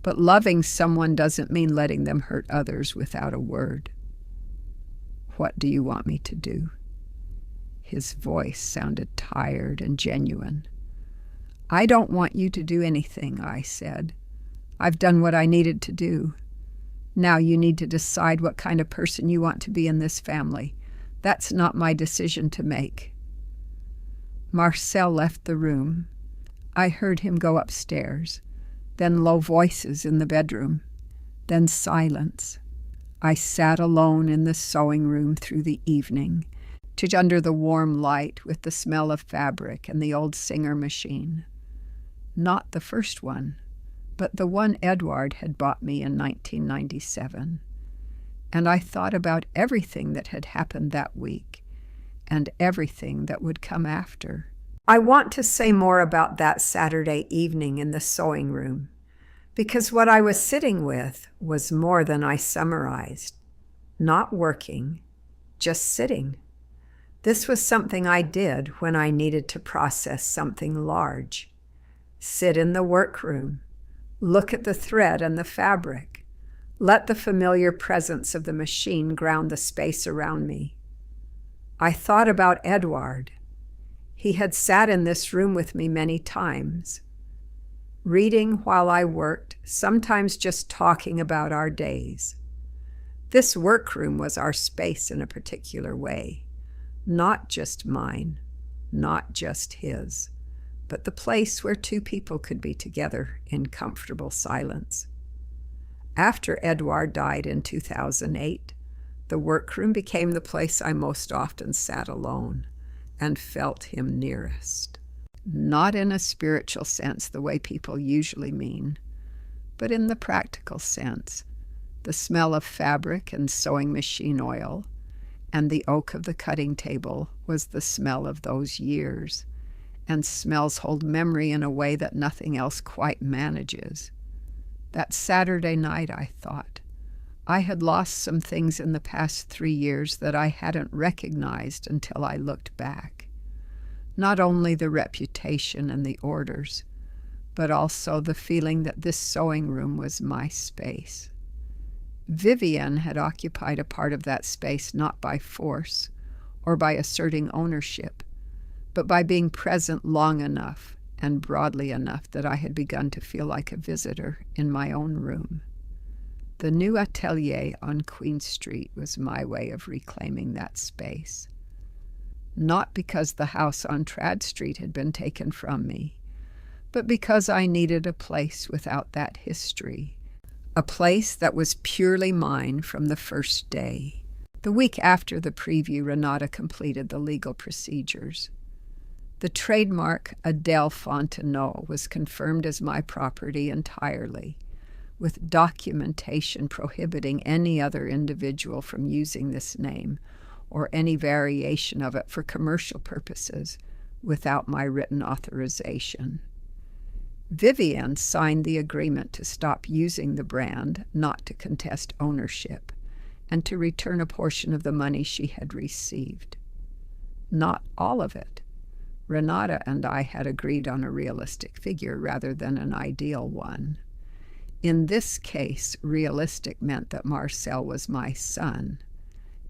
but loving someone doesn't mean letting them hurt others without a word. What do you want me to do?" His voice sounded tired and genuine. "I don't want you to do anything," I said. "I've done what I needed to do. Now you need to decide what kind of person you want to be in this family. That's not my decision to make." Marcel left the room. I heard him go upstairs, then low voices in the bedroom, then silence. I sat alone in the sewing room through the evening, under the warm light with the smell of fabric and the old Singer machine. Not the first one, but the one Edward had bought me in 1997. And I thought about everything that had happened that week and everything that would come after. I want to say more about that Saturday evening in the sewing room, because what I was sitting with was more than I summarized. Not working, just sitting. This was something I did when I needed to process something large. Sit in the workroom, look at the thread and the fabric, let the familiar presence of the machine ground the space around me. I thought about Edward. He had sat in this room with me many times, reading while I worked, sometimes just talking about our days. This workroom was our space in a particular way, not just mine, not just his, but the place where two people could be together in comfortable silence. After Edward died in 2008, the workroom became the place I most often sat alone and felt him nearest. Not in a spiritual sense the way people usually mean, but in the practical sense. The smell of fabric and sewing machine oil and the oak of the cutting table was the smell of those years, and smells hold memory in a way that nothing else quite manages. That Saturday night, I thought, I had lost some things in the past 3 years that I hadn't recognized until I looked back. Not only the reputation and the orders, but also the feeling that this sewing room was my space. Vivienne had occupied a part of that space not by force or by asserting ownership, but by being present long enough and broadly enough that I had begun to feel like a visitor in my own room. The new atelier on Queen Street was my way of reclaiming that space. Not because the house on Trad Street had been taken from me, but because I needed a place without that history, a place that was purely mine from the first day. The week after the preview, Renata completed the legal procedures. The trademark Adele Fontenot was confirmed as my property entirely, with documentation prohibiting any other individual from using this name or any variation of it for commercial purposes without my written authorization. Vivienne signed the agreement to stop using the brand, not to contest ownership, and to return a portion of the money she had received. Not all of it. Renata and I had agreed on a realistic figure rather than an ideal one. In this case, realistic meant that Marcel was my son,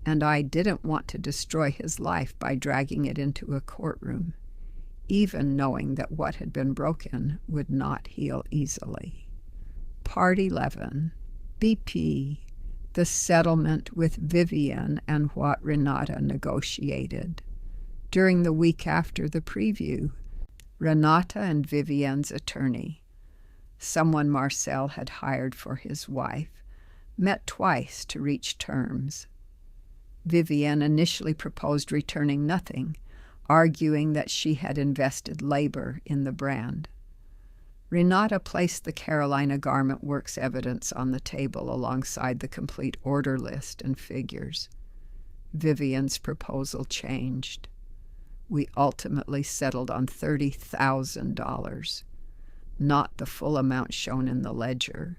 and I didn't want to destroy his life by dragging it into a courtroom, even knowing that what had been broken would not heal easily. Part 11. BP. The settlement with Vivienne and what Renata negotiated. During the week after the preview, Renata and Vivienne's attorney, someone Marcel had hired for his wife, met twice to reach terms. Vivienne initially proposed returning nothing, arguing that she had invested labor in the brand. Renata placed the Carolina Garment Works evidence on the table alongside the complete order list and figures. Vivienne's proposal changed. We ultimately settled on $30,000, not the full amount shown in the ledger,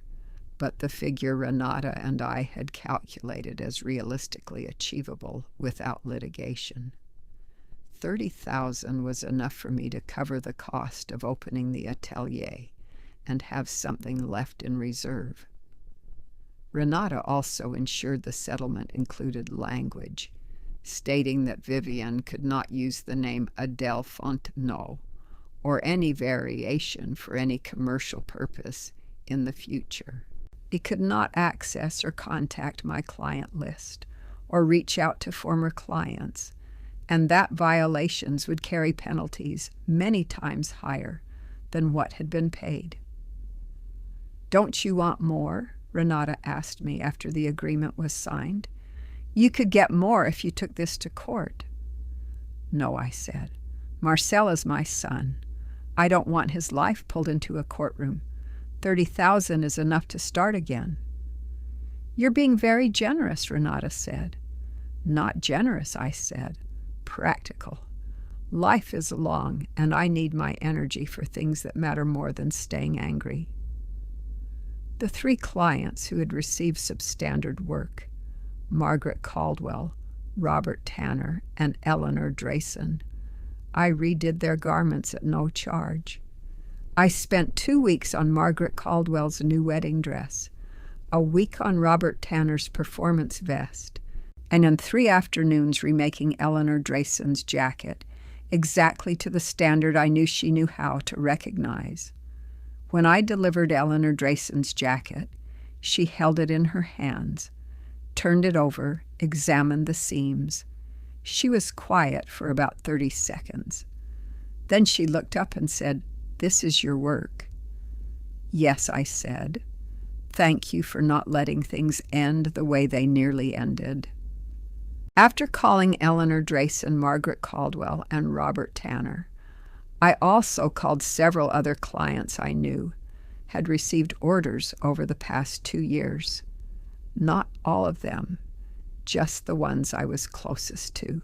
but the figure Renata and I had calculated as realistically achievable without litigation. $30,000 was enough for me to cover the cost of opening the atelier and have something left in reserve. Renata also ensured the settlement included language stating that Vivienne could not use the name Adele Fontenot or any variation for any commercial purpose in the future. He could not access or contact my client list or reach out to former clients, and that violations would carry penalties many times higher than what had been paid. "Don't you want more?" Renata asked me after the agreement was signed. "You could get more if you took this to court." "No," I said. "Marcel is my son. I don't want his life pulled into a courtroom. $30,000 is enough to start again." "You're being very generous," Renata said. "Not generous," I said. "Practical. Life is long, and I need my energy for things that matter more than staying angry." The three clients who had received substandard work, Margaret Caldwell, Robert Tanner, and Eleanor Drayson, I redid their garments at no charge. I spent 2 weeks on Margaret Caldwell's new wedding dress, a week on Robert Tanner's performance vest, and in 3 afternoons remaking Eleanor Drayson's jacket, exactly to the standard I knew she knew how to recognize. When I delivered Eleanor Drayson's jacket, she held it in her hands, turned it over, examined the seams. She was quiet for about 30 seconds. Then she looked up and said, "This is your work." "Yes," I said. "Thank you for not letting things end the way they nearly ended." After calling Eleanor Drayson, Margaret Caldwell, and Robert Tanner, I also called several other clients I knew had received orders over the past 2 years. Not all of them, just the ones I was closest to.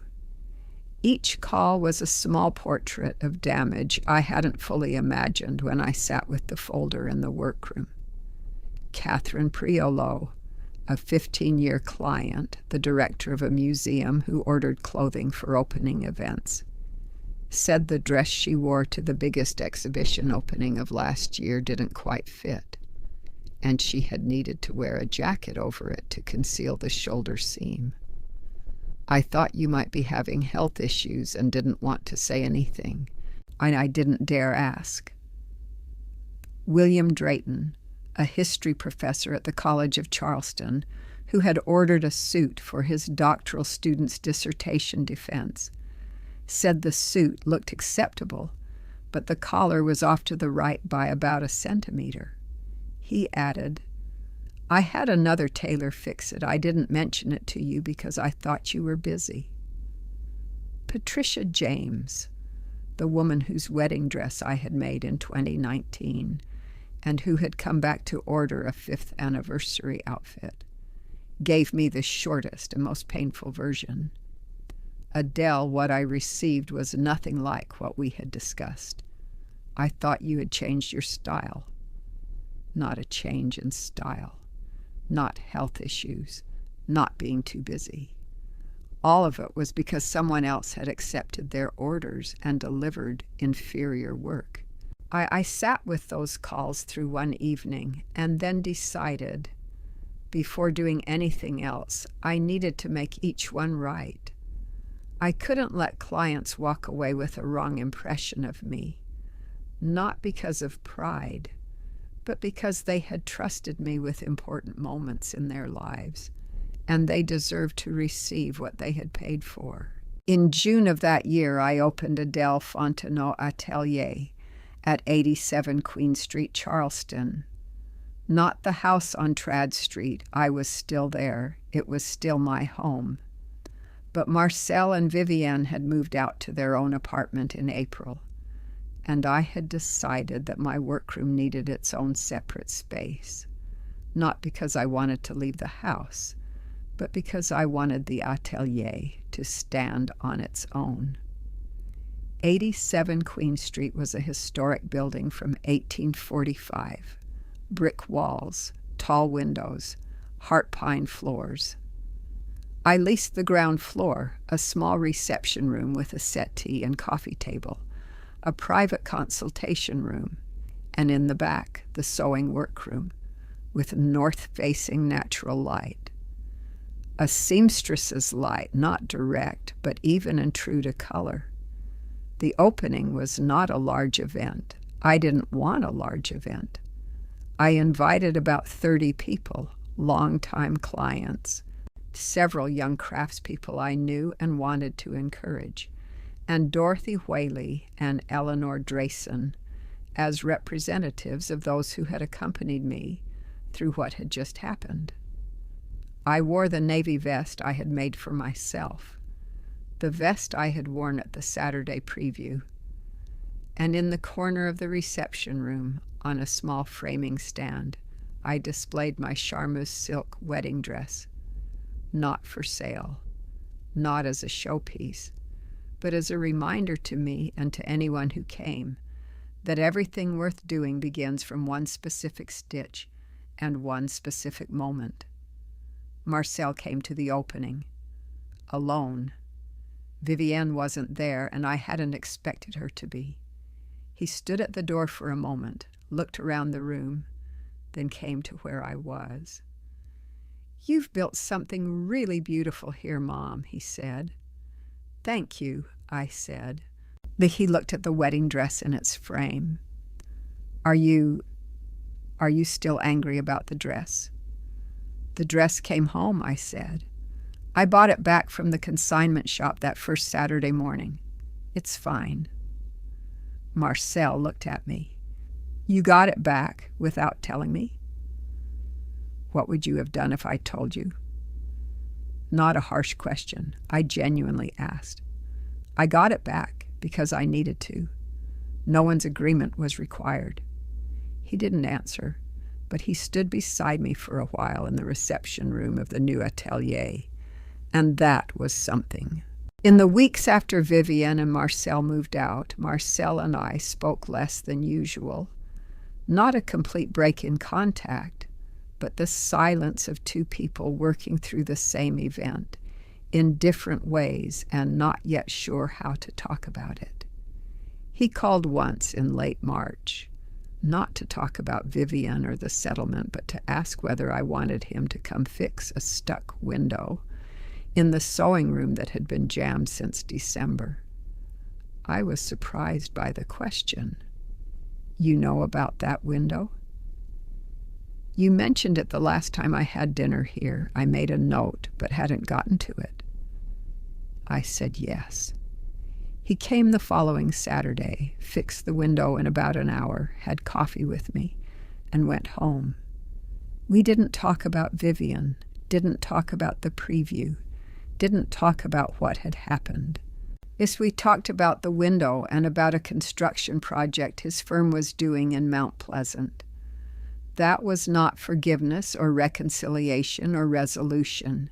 Each call was a small portrait of damage I hadn't fully imagined when I sat with the folder in the workroom. Catherine Priolo, a 15-year client, the director of a museum who ordered clothing for opening events, said the dress she wore to the biggest exhibition opening of last year didn't quite fit, and she had needed to wear a jacket over it to conceal the shoulder seam. "I thought you might be having health issues and didn't want to say anything, and I didn't dare ask." William Drayton, a history professor at the College of Charleston, who had ordered a suit for his doctoral student's dissertation defense, said the suit looked acceptable, but the collar was off to the right by about a centimeter. He added, "I had another tailor fix it. I didn't mention it to you because I thought you were busy." Patricia James, the woman whose wedding dress I had made in 2019 and who had come back to order a 5th anniversary outfit, gave me the shortest and most painful version. "Adele, what I received was nothing like what we had discussed. I thought you had changed your style." Not a change in style. Not health issues. Not being too busy. All of it was because someone else had accepted their orders and delivered inferior work. I sat with those calls through one evening and then decided, before doing anything else, I needed to make each one right. I couldn't let clients walk away with a wrong impression of me, not because of pride, but because they had trusted me with important moments in their lives, and they deserved to receive what they had paid for. In June of that year, I opened Adele Fontenot Atelier at 87 Queen Street, Charleston. Not the house on Trad Street. I was still there. It was still my home. But Marcel and Vivienne had moved out to their own apartment in April, and I had decided that my workroom needed its own separate space, not because I wanted to leave the house, but because I wanted the atelier to stand on its own. 87 Queen Street was a historic building from 1845. Brick walls, tall windows, heart pine floors. I leased the ground floor, a small reception room with a settee and coffee table, a private consultation room, and in the back, the sewing workroom, with north-facing natural light. A seamstress's light, not direct, but even and true to color. The opening was not a large event. I didn't want a large event. I invited about 30 people, longtime clients, several young craftspeople I knew and wanted to encourage, and Dorothy Whaley and Eleanor Drayson as representatives of those who had accompanied me through what had just happened. I wore the navy vest I had made for myself, the vest I had worn at the Saturday preview, and in the corner of the reception room, on a small framing stand, I displayed my charmeuse silk wedding dress, not for sale, not as a showpiece, but as a reminder to me and to anyone who came that everything worth doing begins from one specific stitch and one specific moment. Marcel came to the opening, alone. Vivienne wasn't there, and I hadn't expected her to be. He stood at the door for a moment, looked around the room, then came to where I was. "You've built something really beautiful here, Mom," he said. "Thank you," I said. He looked at the wedding dress in its frame. Are you still angry about the dress?" "The dress came home," I said. "I bought it back from the consignment shop that first Saturday morning. It's fine." Marcel looked at me. "You got it back without telling me?" "What would you have done if I told you?" Not a harsh question. I genuinely asked. "I got it back because I needed to. No one's agreement was required." He didn't answer, but he stood beside me for a while in the reception room of the new atelier, and that was something. In the weeks after Vivienne and Marcel moved out, Marcel and I spoke less than usual. Not a complete break in contact, but the silence of two people working through the same event in different ways and not yet sure how to talk about it. He called once in late March, not to talk about Vivienne or the settlement, but to ask whether I wanted him to come fix a stuck window in the sewing room that had been jammed since December. I was surprised by the question. "You know about that window?" "You mentioned it the last time I had dinner here. I made a note, but hadn't gotten to it." I said yes. He came the following Saturday, fixed the window in about an hour, had coffee with me, and went home. We didn't talk about Vivian, didn't talk about the preview, didn't talk about what had happened. Yes, we talked about the window and about a construction project his firm was doing in Mount Pleasant. That was not forgiveness or reconciliation or resolution.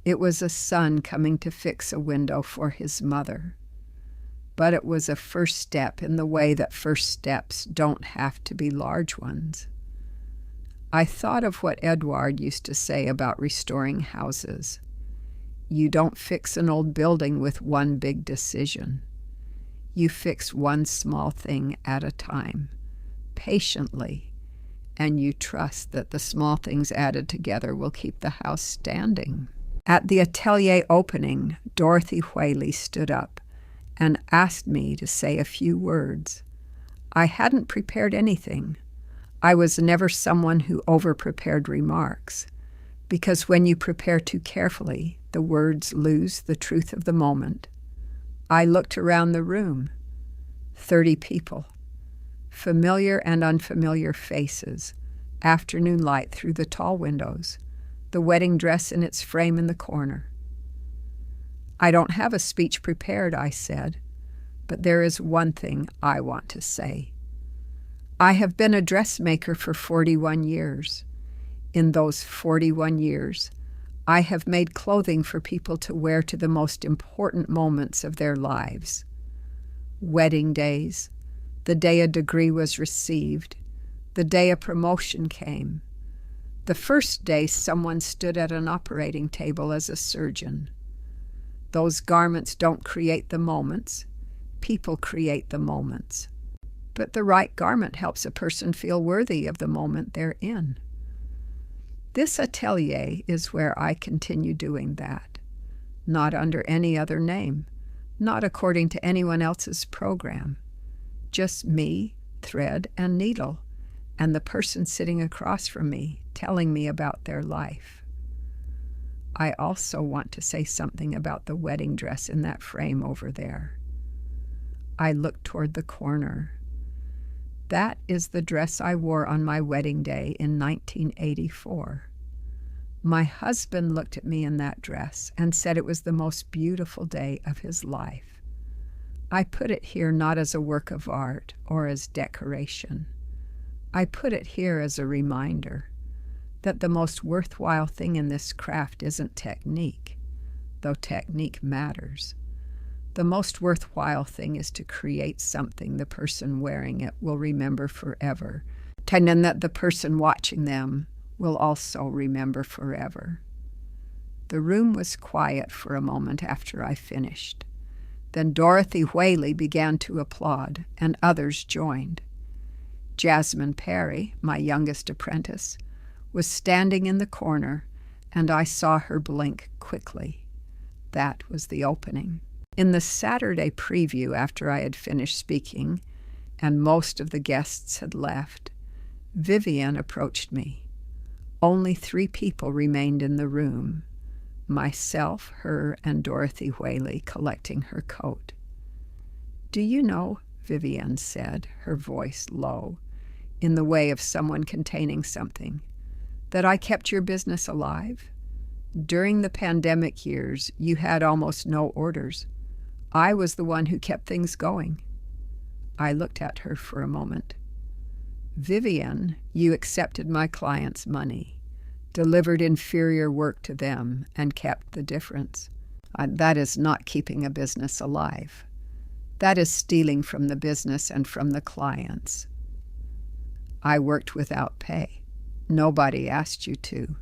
It was a son coming to fix a window for his mother. But it was a first step in the way that first steps don't have to be large ones. I thought of what Edward used to say about restoring houses. You don't fix an old building with one big decision. You fix one small thing at a time, patiently, and you trust that the small things added together will keep the house standing. At the atelier opening, Dorothy Whaley stood up and asked me to say a few words. I hadn't prepared anything. I was never someone who over-prepared remarks, because when you prepare too carefully, the words lose the truth of the moment. I looked around the room. 30 people. Familiar and unfamiliar faces. Afternoon light through the tall windows. The wedding dress in its frame in the corner. I don't have a speech prepared, I said, but there is one thing I want to say. I have been a dressmaker for 41 years. In those 41 years, I have made clothing for people to wear to the most important moments of their lives. Wedding days, the day a degree was received, the day a promotion came, the first day someone stood at an operating table as a surgeon. Those garments don't create the moments. People create the moments. But the right garment helps a person feel worthy of the moment they're in. This atelier is where I continue doing that, not under any other name, not according to anyone else's program. Just me, thread, and needle, and the person sitting across from me telling me about their life. I also want to say something about the wedding dress in that frame over there. I looked toward the corner. That is the dress I wore on my wedding day in 1984. My husband looked at me in that dress and said it was the most beautiful day of his life. I put it here not as a work of art or as decoration. I put it here as a reminder that the most worthwhile thing in this craft isn't technique, though technique matters. The most worthwhile thing is to create something the person wearing it will remember forever, and that the person watching them will also remember forever. The room was quiet for a moment after I finished. Then Dorothy Whaley began to applaud, and others joined. Jasmine Perry, my youngest apprentice, was standing in the corner, and I saw her blink quickly. That was the opening. In the Saturday preview, after I had finished speaking and most of the guests had left, Vivian approached me. Only 3 people remained in the room, myself, her, and Dorothy Whaley collecting her coat. "Do you know," Vivian said, her voice low, in the way of someone containing something, "that I kept your business alive? During the pandemic years, you had almost no orders. I was the one who kept things going." I looked at her for a moment. "Vivian, you accepted my clients' money, delivered inferior work to them, and kept the difference. That is not keeping a business alive. That is stealing from the business and from the clients. I worked without pay. Nobody asked you to."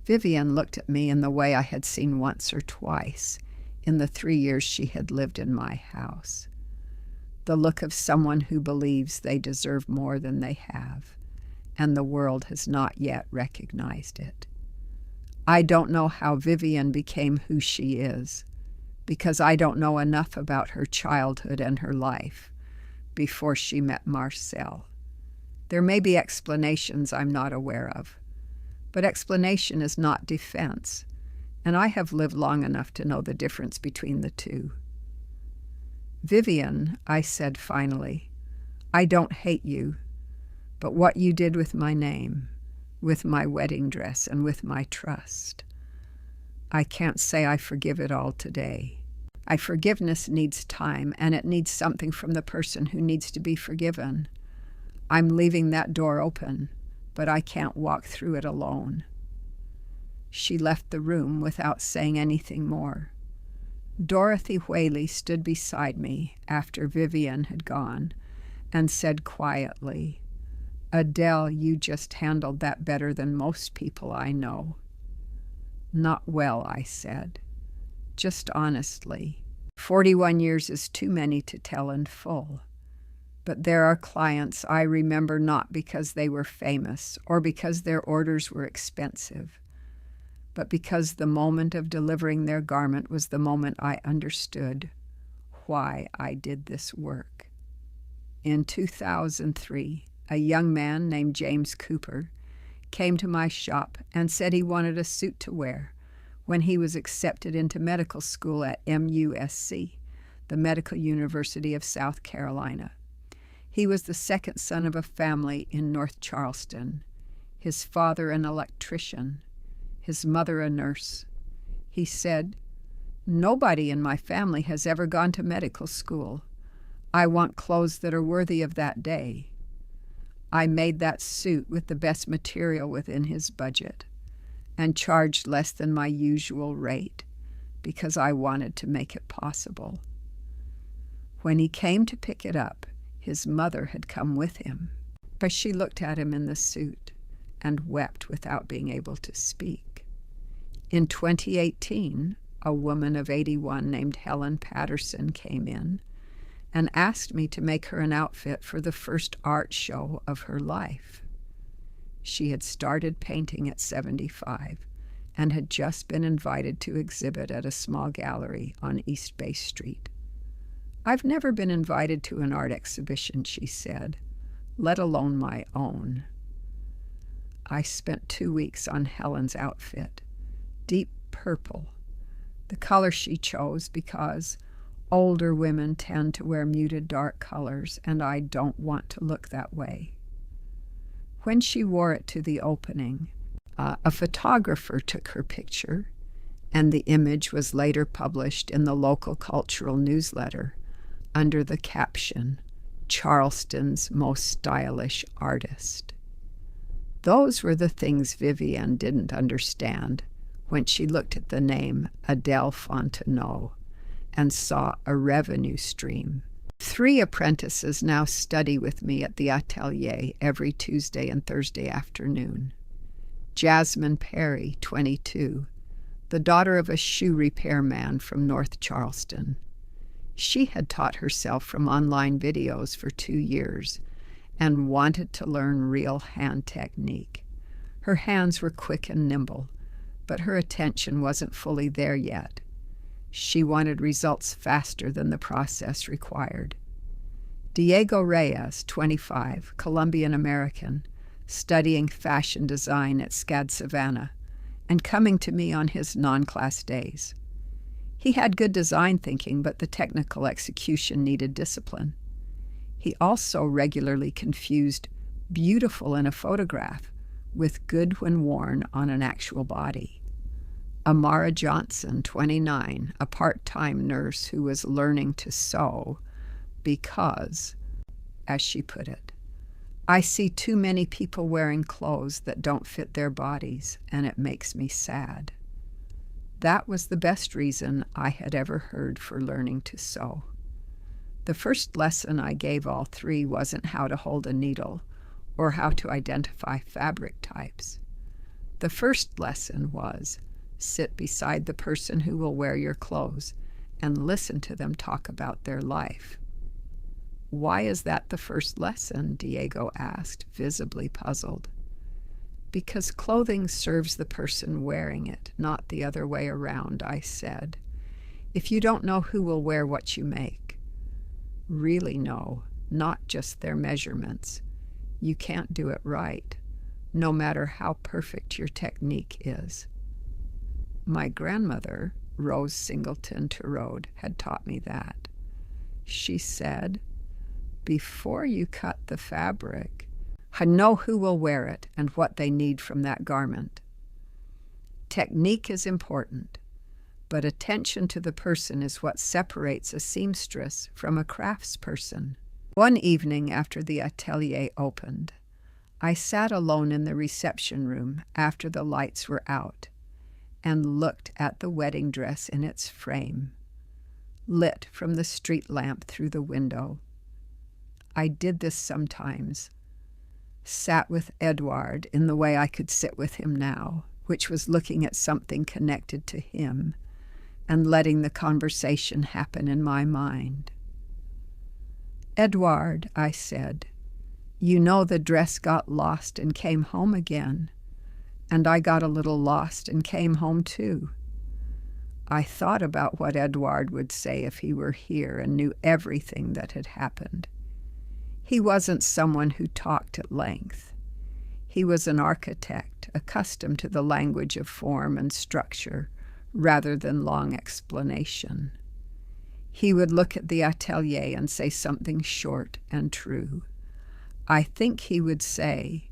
Vivian looked at me in the way I had seen once or twice in the 3 years she had lived in my house. The look of someone who believes they deserve more than they have, and the world has not yet recognized it. I don't know how Vivian became who she is, because I don't know enough about her childhood and her life before she met Marcel. There may be explanations I'm not aware of, but explanation is not defense, and I have lived long enough to know the difference between the two. "Vivian," I said finally, "I don't hate you, but what you did with my name, with my wedding dress, and with my trust, I can't say I forgive it all today. Forgiveness needs time, and it needs something from the person who needs to be forgiven. I'm leaving that door open, but I can't walk through it alone." She left the room without saying anything more. Dorothy Whaley stood beside me after Vivian had gone and said quietly, "Adele, you just handled that better than most people I know." "Not well," I said, just honestly. 41 years is too many to tell in full. But there are clients I remember not because they were famous or because their orders were expensive, but because the moment of delivering their garment was the moment I understood why I did this work. In 2003, a young man named James Cooper came to my shop and said he wanted a suit to wear when he was accepted into medical school at MUSC, the Medical University of South Carolina. He was the second son of a family in North Charleston, his father an electrician, his mother a nurse. He said, "Nobody in my family has ever gone to medical school. I want clothes that are worthy of that day." I made that suit with the best material within his budget and charged less than my usual rate because I wanted to make it possible. When he came to pick it up, his mother had come with him, but she looked at him in the suit and wept without being able to speak. In 2018, a woman of 81 named Helen Patterson came in and asked me to make her an outfit for the first art show of her life. She had started painting at 75 and had just been invited to exhibit at a small gallery on East Bay Street. "I've never been invited to an art exhibition," she said, "let alone my own." I spent 2 weeks on Helen's outfit, deep purple, the color she chose because older women tend to wear muted dark colors, and I don't want to look that way. When she wore it to the opening, a photographer took her picture, and the image was later published in the local cultural newsletter under the caption, "Charleston's Most Stylish Artist." Those were the things Vivian didn't understand when she looked at the name Adele Fontenot and saw a revenue stream. 3 apprentices now study with me at the atelier every Tuesday and Thursday afternoon. Jasmine Perry, 22, the daughter of a shoe repairman from North Charleston. She had taught herself from online videos for 2 years and wanted to learn real hand technique. Her hands were quick and nimble, but her attention wasn't fully there yet. She wanted results faster than the process required. Diego Reyes, 25, Colombian-American, studying fashion design at SCAD Savannah and coming to me on his non-class days. He had good design thinking, but the technical execution needed discipline. He also regularly confused beautiful in a photograph with good when worn on an actual body. Amara Johnson, 29, a part-time nurse who was learning to sew because, as she put it, "I see too many people wearing clothes that don't fit their bodies, and it makes me sad." That was the best reason I had ever heard for learning to sew. The first lesson I gave all 3 wasn't how to hold a needle or how to identify fabric types. The first lesson was sit beside the person who will wear your clothes and listen to them talk about their life. "Why is that the first lesson?" Diego asked, visibly puzzled. "Because clothing serves the person wearing it, not the other way around," I said. "If you don't know who will wear what you make, really know, not just their measurements, you can't do it right, no matter how perfect your technique is." My grandmother, Rose Singleton Turode, had taught me that. She said, before you cut the fabric, I know who will wear it and what they need from that garment. Technique is important, but attention to the person is what separates a seamstress from a craftsperson. One evening after the atelier opened, I sat alone in the reception room after the lights were out and looked at the wedding dress in its frame, lit from the street lamp through the window. I did this sometimes, sat with Edward in the way I could sit with him now, which was looking at something connected to him and letting the conversation happen in my mind. Edward, I said, you know the dress got lost and came home again, and I got a little lost and came home too. I thought about what Edward would say if he were here and knew everything that had happened. He wasn't someone who talked at length. He was an architect, accustomed to the language of form and structure rather than long explanation. He would look at the atelier and say something short and true. I think he would say,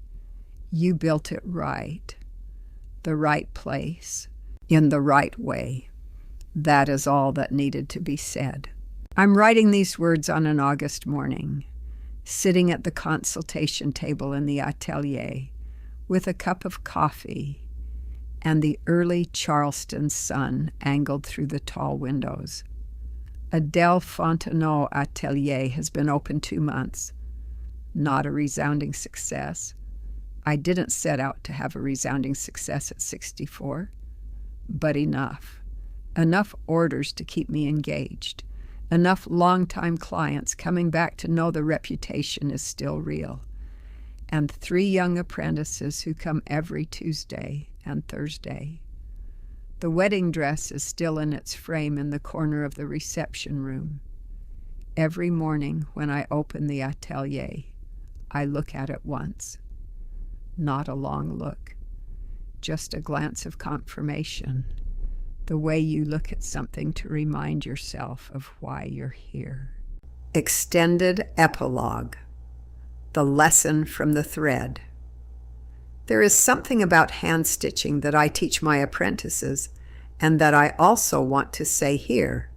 you built it right, the right place, in the right way. That is all that needed to be said. I'm writing these words on an August morning, sitting at the consultation table in the atelier with a cup of coffee and the early Charleston sun angled through the tall windows. Adele Fontenot Atelier has been open 2 months. Not a resounding success. I didn't set out to have a resounding success at 64, but enough. Enough orders to keep me engaged. Enough longtime clients coming back to know the reputation is still real. And 3 young apprentices who come every Tuesday and Thursday. The wedding dress is still in its frame in the corner of the reception room. Every morning when I open the atelier, I look at it once. Not a long look, just a glance of confirmation. The way you look at something to remind yourself of why you're here. Extended epilogue. The lesson from the thread. There is something about hand stitching that I teach my apprentices and that I also want to say here.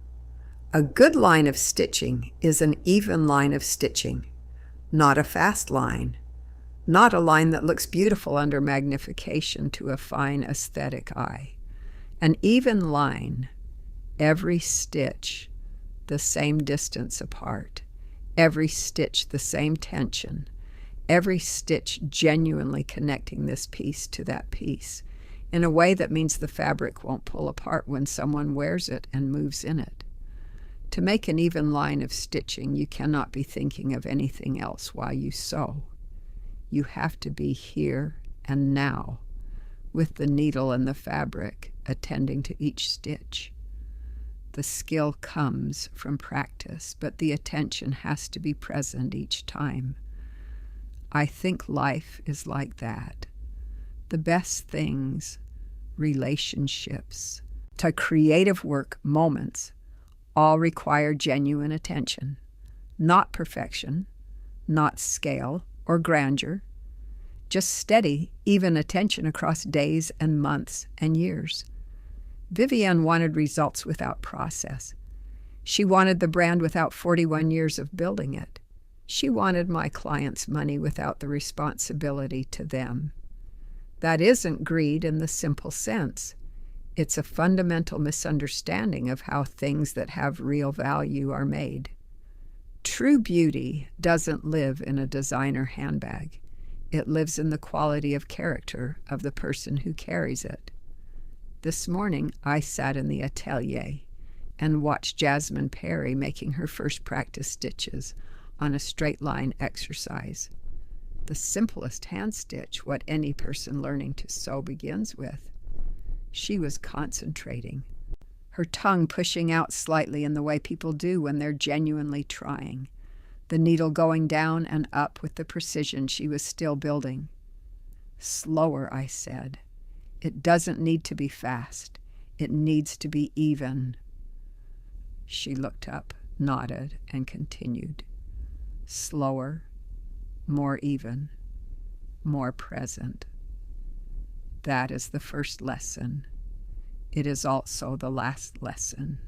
A good line of stitching is an even line of stitching, not a fast line, not a line that looks beautiful under magnification to a fine aesthetic eye. An even line, every stitch the same distance apart, every stitch the same tension, every stitch genuinely connecting this piece to that piece in a way that means the fabric won't pull apart when someone wears it and moves in it. To make an even line of stitching, you cannot be thinking of anything else while you sew. You have to be here and now, with the needle and the fabric attending to each stitch. The skill comes from practice, but the attention has to be present each time. I think life is like that. The best things, relationships, to creative work, moments, all require genuine attention, not perfection, not scale or grandeur, just steady, even attention across days and months and years. Vivienne wanted results without process. She wanted the brand without 41 years of building it. She wanted my clients' money without the responsibility to them. That isn't greed in the simple sense. It's a fundamental misunderstanding of how things that have real value are made. True beauty doesn't live in a designer handbag. It lives in the quality of character of the person who carries it. This morning, I sat in the atelier and watched Jasmine Perry making her first practice stitches on a straight line exercise. The simplest hand stitch, what any person learning to sew begins with. She was concentrating, her tongue pushing out slightly in the way people do when they're genuinely trying, the needle going down and up with the precision she was still building. Slower, I said. It doesn't need to be fast. It needs to be even. She looked up. nodded, and continued. Slower, more even, more present. That is the first lesson. It is also the last lesson.